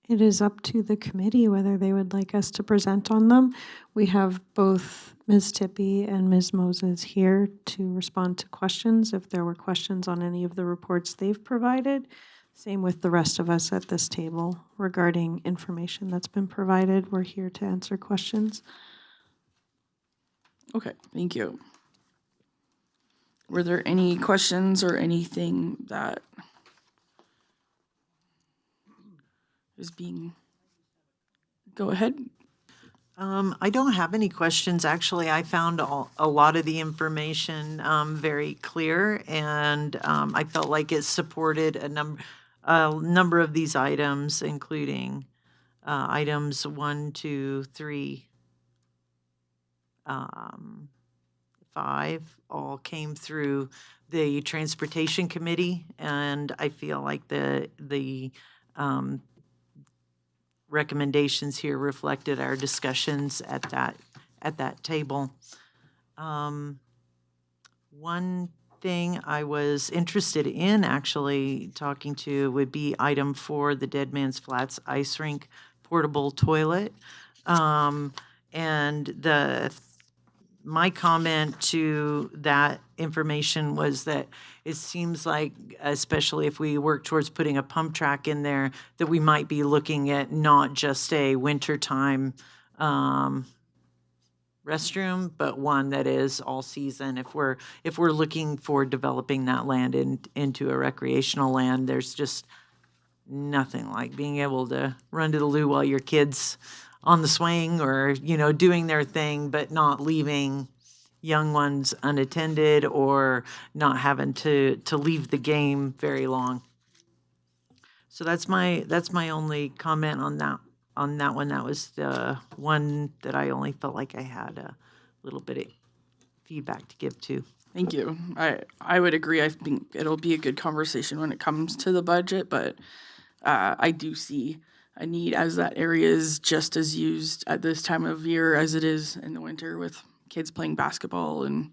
It is up to the committee whether they would like us to present on them. We have both Ms. Tippie and Ms. Moses here to respond to questions if there were questions on any of the reports they've provided. Same with the rest of us at this table regarding information that's been provided. We're here to answer questions. Okay, thank you. Were there any questions or anything that is being... Go ahead. I don't have any questions. Actually, I found a lot of the information very clear, and I felt like it supported a number of these items, including items 1, 2, 3, 5 all came through the Transportation Committee, and I feel like the recommendations here reflected our discussions at that table. One thing I was interested in actually talking to would be item 4, the Dead Man's Flats Ice Rink portable toilet. And my comment to that information was that it seems like, especially if we work towards putting a pump track in there, that we might be looking at not just a wintertime restroom, but one that is all season. If we're looking for developing that land into a recreational land, there's just nothing like being able to run to the loo while your kids on the swing or, doing their thing, but not leaving young ones unattended or not having to leave the game very long. So that's my only comment on that one. That was the one that I only felt like I had a little bit of feedback to give to. Thank you. I would agree. I think it'll be a good conversation when it comes to the budget, but I do see a need, as that area is just as used at this time of year as it is in the winter, with kids playing basketball and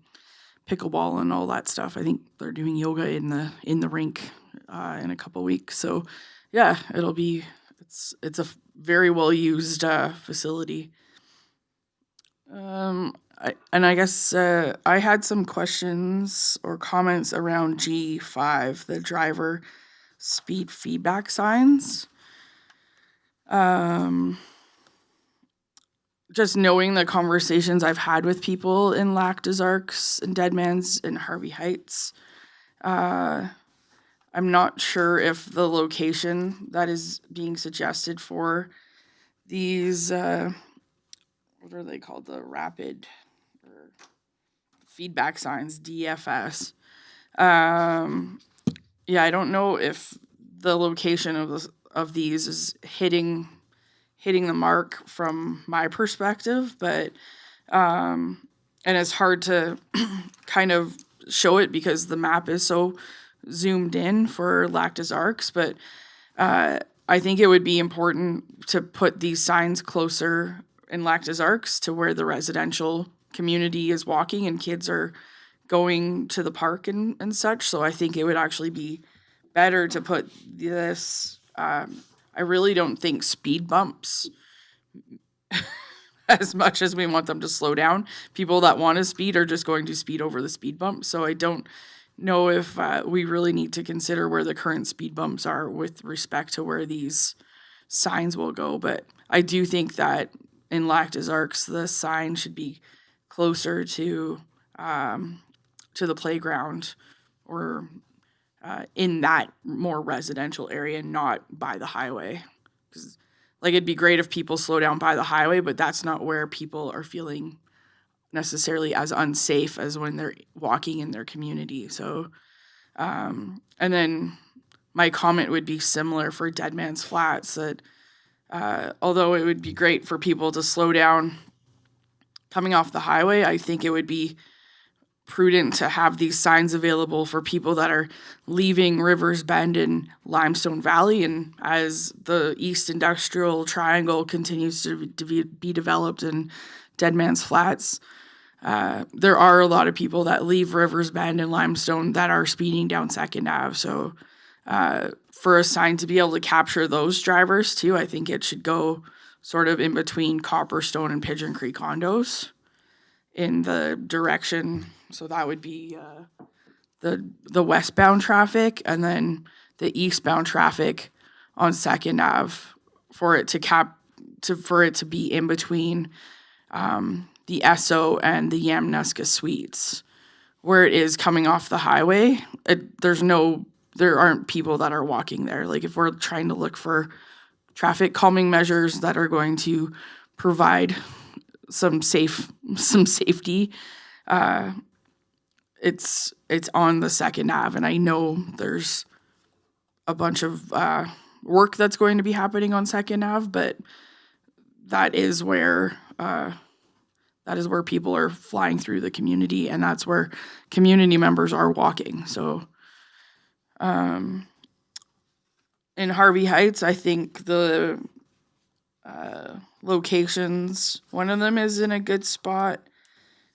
pickleball and all that stuff. I think they're doing yoga in the rink in a couple weeks. So yeah, it's a very well used facility. I guess I had some questions or comments around G5, the driver speed feedback signs. Just knowing the conversations I've had with people in Lac des Arcs and Deadman's and Harvey Heights, I'm not sure if the location that is being suggested for these, what are they called? The rapid or feedback signs, DFS. Yeah, I don't know if the location of these is hitting the mark from my perspective, but and it's hard to kind of show it because the map is so zoomed in for Lac des Arcs, but I think it would be important to put these signs closer in Lac des Arcs to where the residential community is walking and kids are going to the park and such. So I think it would actually be better to put this. I really don't think speed bumps, as much as we want them to slow down, people that want to speed are just going to speed over the speed bump. So I don't know if we really need to consider where the current speed bumps are with respect to where these signs will go. But I do think that in Lac des Arcs, the sign should be closer to the playground or in that more residential area, not by the highway. 'Cause, like, it'd be great if people slow down by the highway, but that's not where people are feeling necessarily as unsafe as when they're walking in their community. So, and then my comment would be similar for Dead Man's Flats, that although it would be great for people to slow down coming off the highway, I think it would be prudent to have these signs available for people that are leaving Rivers Bend and Limestone Valley. And as the East Industrial Triangle continues to be developed in Dead Man's Flats, there are a lot of people that leave Rivers Bend and Limestone that are speeding down 2nd Ave. So for a sign to be able to capture those drivers too, I think it should go sort of in between Copperstone and Pigeon Creek condos in the direction. So that would be the westbound traffic, and then the eastbound traffic on 2nd Ave for it to be in between the Esso and the Yamnuska Suites. Where it is coming off the highway, there aren't people that are walking there. Like, if we're trying to look for traffic calming measures that are going to provide some safety, it's on the 2nd Ave, and I know there's a bunch of work that's going to be happening on 2nd Ave, but that is where that is where people are flying through the community, and that's where community members are walking. So in Harvey Heights, I think the locations, one of them is in a good spot.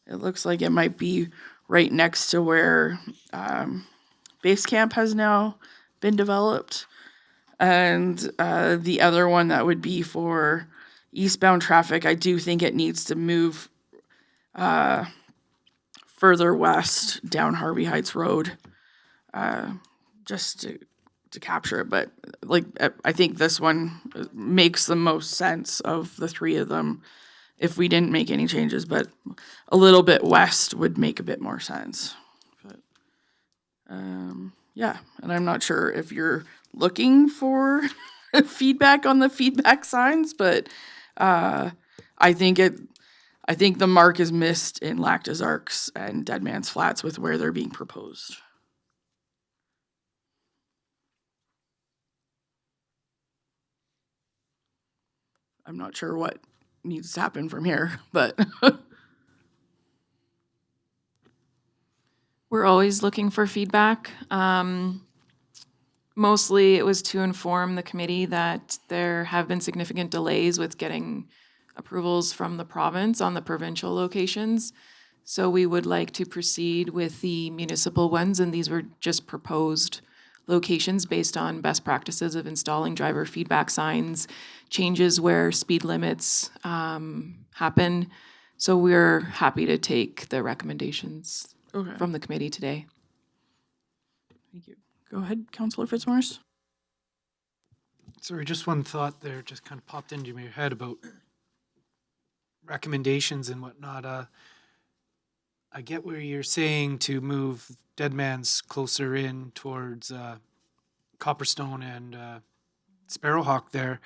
It looks like it might be right next to where base camp has now been developed. And the other one that would be for eastbound traffic, I do think it needs to move further west down Harvey Heights Road just to capture it. But like, I think this one makes the most sense of the three of them if we didn't make any changes, but a little bit west would make a bit more sense. But yeah, and I'm not sure if you're looking for feedback on the feedback signs, but I think the mark is missed in Lacta's Arcs and Dead Man's Flats with where they're being proposed. I'm not sure what needs to happen from here, but we're always looking for feedback. Mostly it was to inform the committee that there have been significant delays with getting approvals from the province on the provincial locations. So we would like to proceed with the municipal ones, and these were just proposed locations based on best practices of installing driver feedback signs, changes where speed limits happen. So we're happy to take the recommendations from the committee today. Thank you. Go ahead, Councillor Fitzmaurice. Sorry, just one thought there just kind of popped into my head about recommendations and whatnot. I get where you're saying to move Dead Man's closer in towards Copperstone and Sparrowhawk there.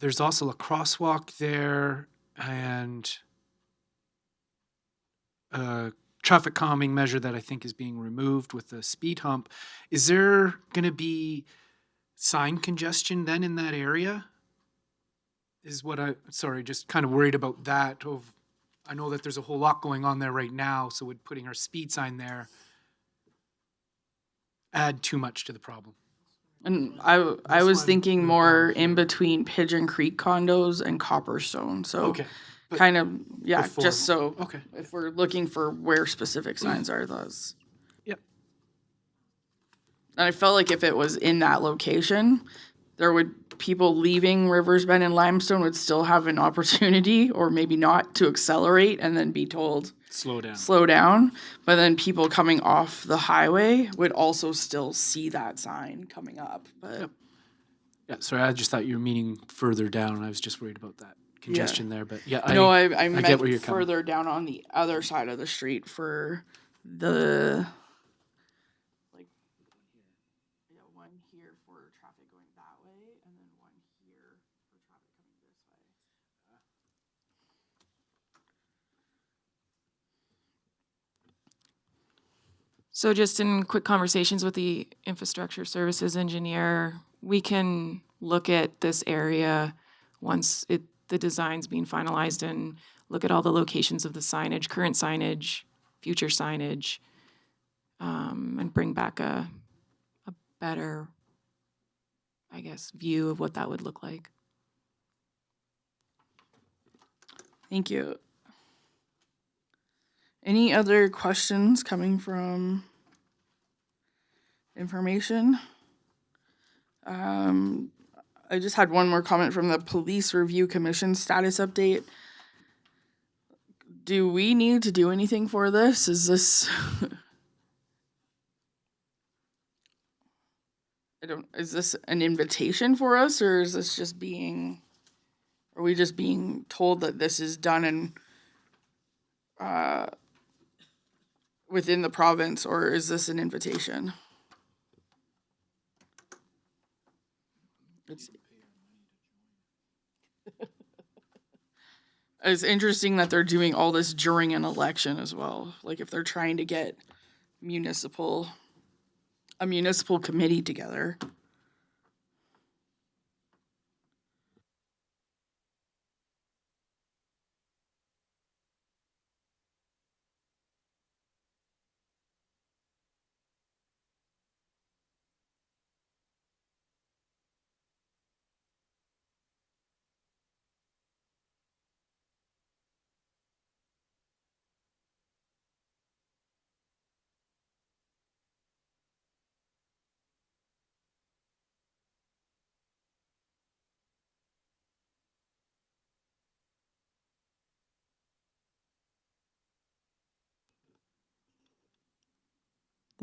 There's also a crosswalk there and a traffic calming measure that I think is being removed with the speed hump. Is there going to be sign congestion then in that area? Is what just kind of worried about that. I know that there's a whole lot going on there right now, so would putting our speed sign there add too much to the problem? And I was thinking more in between Pigeon Creek condos and Copperstone. So Okay. kind of, yeah, before- just so Okay. if we're looking for where specific signs are, those. Yep. And I felt like if it was in that location, people leaving Rivers Bend and Limestone would still have an opportunity, or maybe not, to accelerate and then be told Slow down. slow down. But then people coming off the highway would also still see that sign coming up. But Yep. Yeah, sorry, I just thought you were meaning further down. I was just worried about that congestion there, but yeah, no, I get meant where you're coming. further down on the other side of the street for the one here for traffic going that way, and then one here for traffic coming this way. So just in quick conversations with the infrastructure services engineer, we can look at this area once the design's being finalized and look at all the locations of the signage, current signage, future signage, and bring back a better, I guess, view of what that would look like. Thank you. Any other questions coming from information? I just had one more comment from the Police Review Commission status update. Do we need to do anything for this? Is this is this an invitation for us, or is this just are we just being told that this is done and within the province, or is this an invitation? It's interesting that they're doing all this during an election as well. Like if they're trying to get a municipal committee together.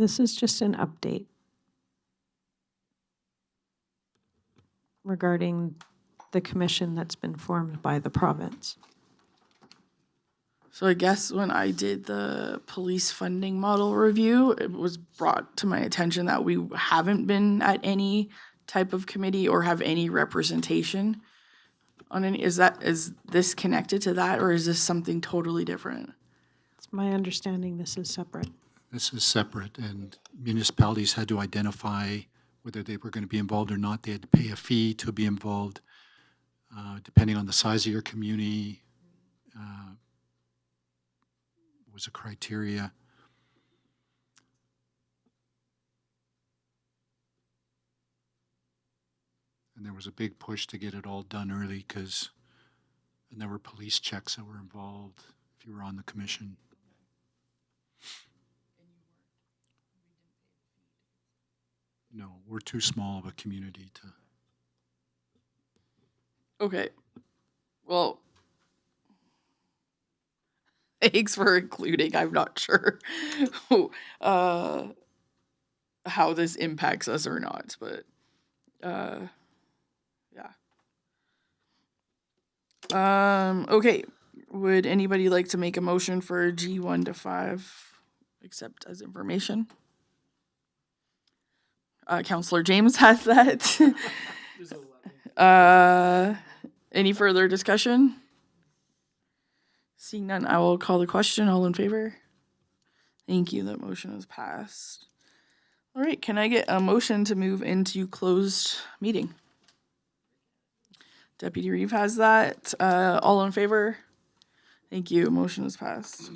This is just an update regarding the commission that's been formed by the province. So I guess when I did the police funding model review, it was brought to my attention that we haven't been at any type of committee or have any representation on any. Is this connected to that, or is this something totally different? It's my understanding this is separate. This is separate, and municipalities had to identify whether they were going to be involved or not. They had to pay a fee to be involved, depending on the size of your community. Was a criteria. And there was a big push to get it all done early and there were police checks that were involved if you were on the commission. No, we're too small of a community to. Okay. Well, thanks for including. I'm not sure how this impacts us or not, but yeah. Okay. Would anybody like to make a motion for G1 to 5, except as information? Counselor James has that. Any further discussion? Seeing none, I will call the question. All in favor? Thank you. That motion is passed. All right. Can I get a motion to move into closed meeting? Deputy Reeve has that. All in favor? Thank you. Motion is passed.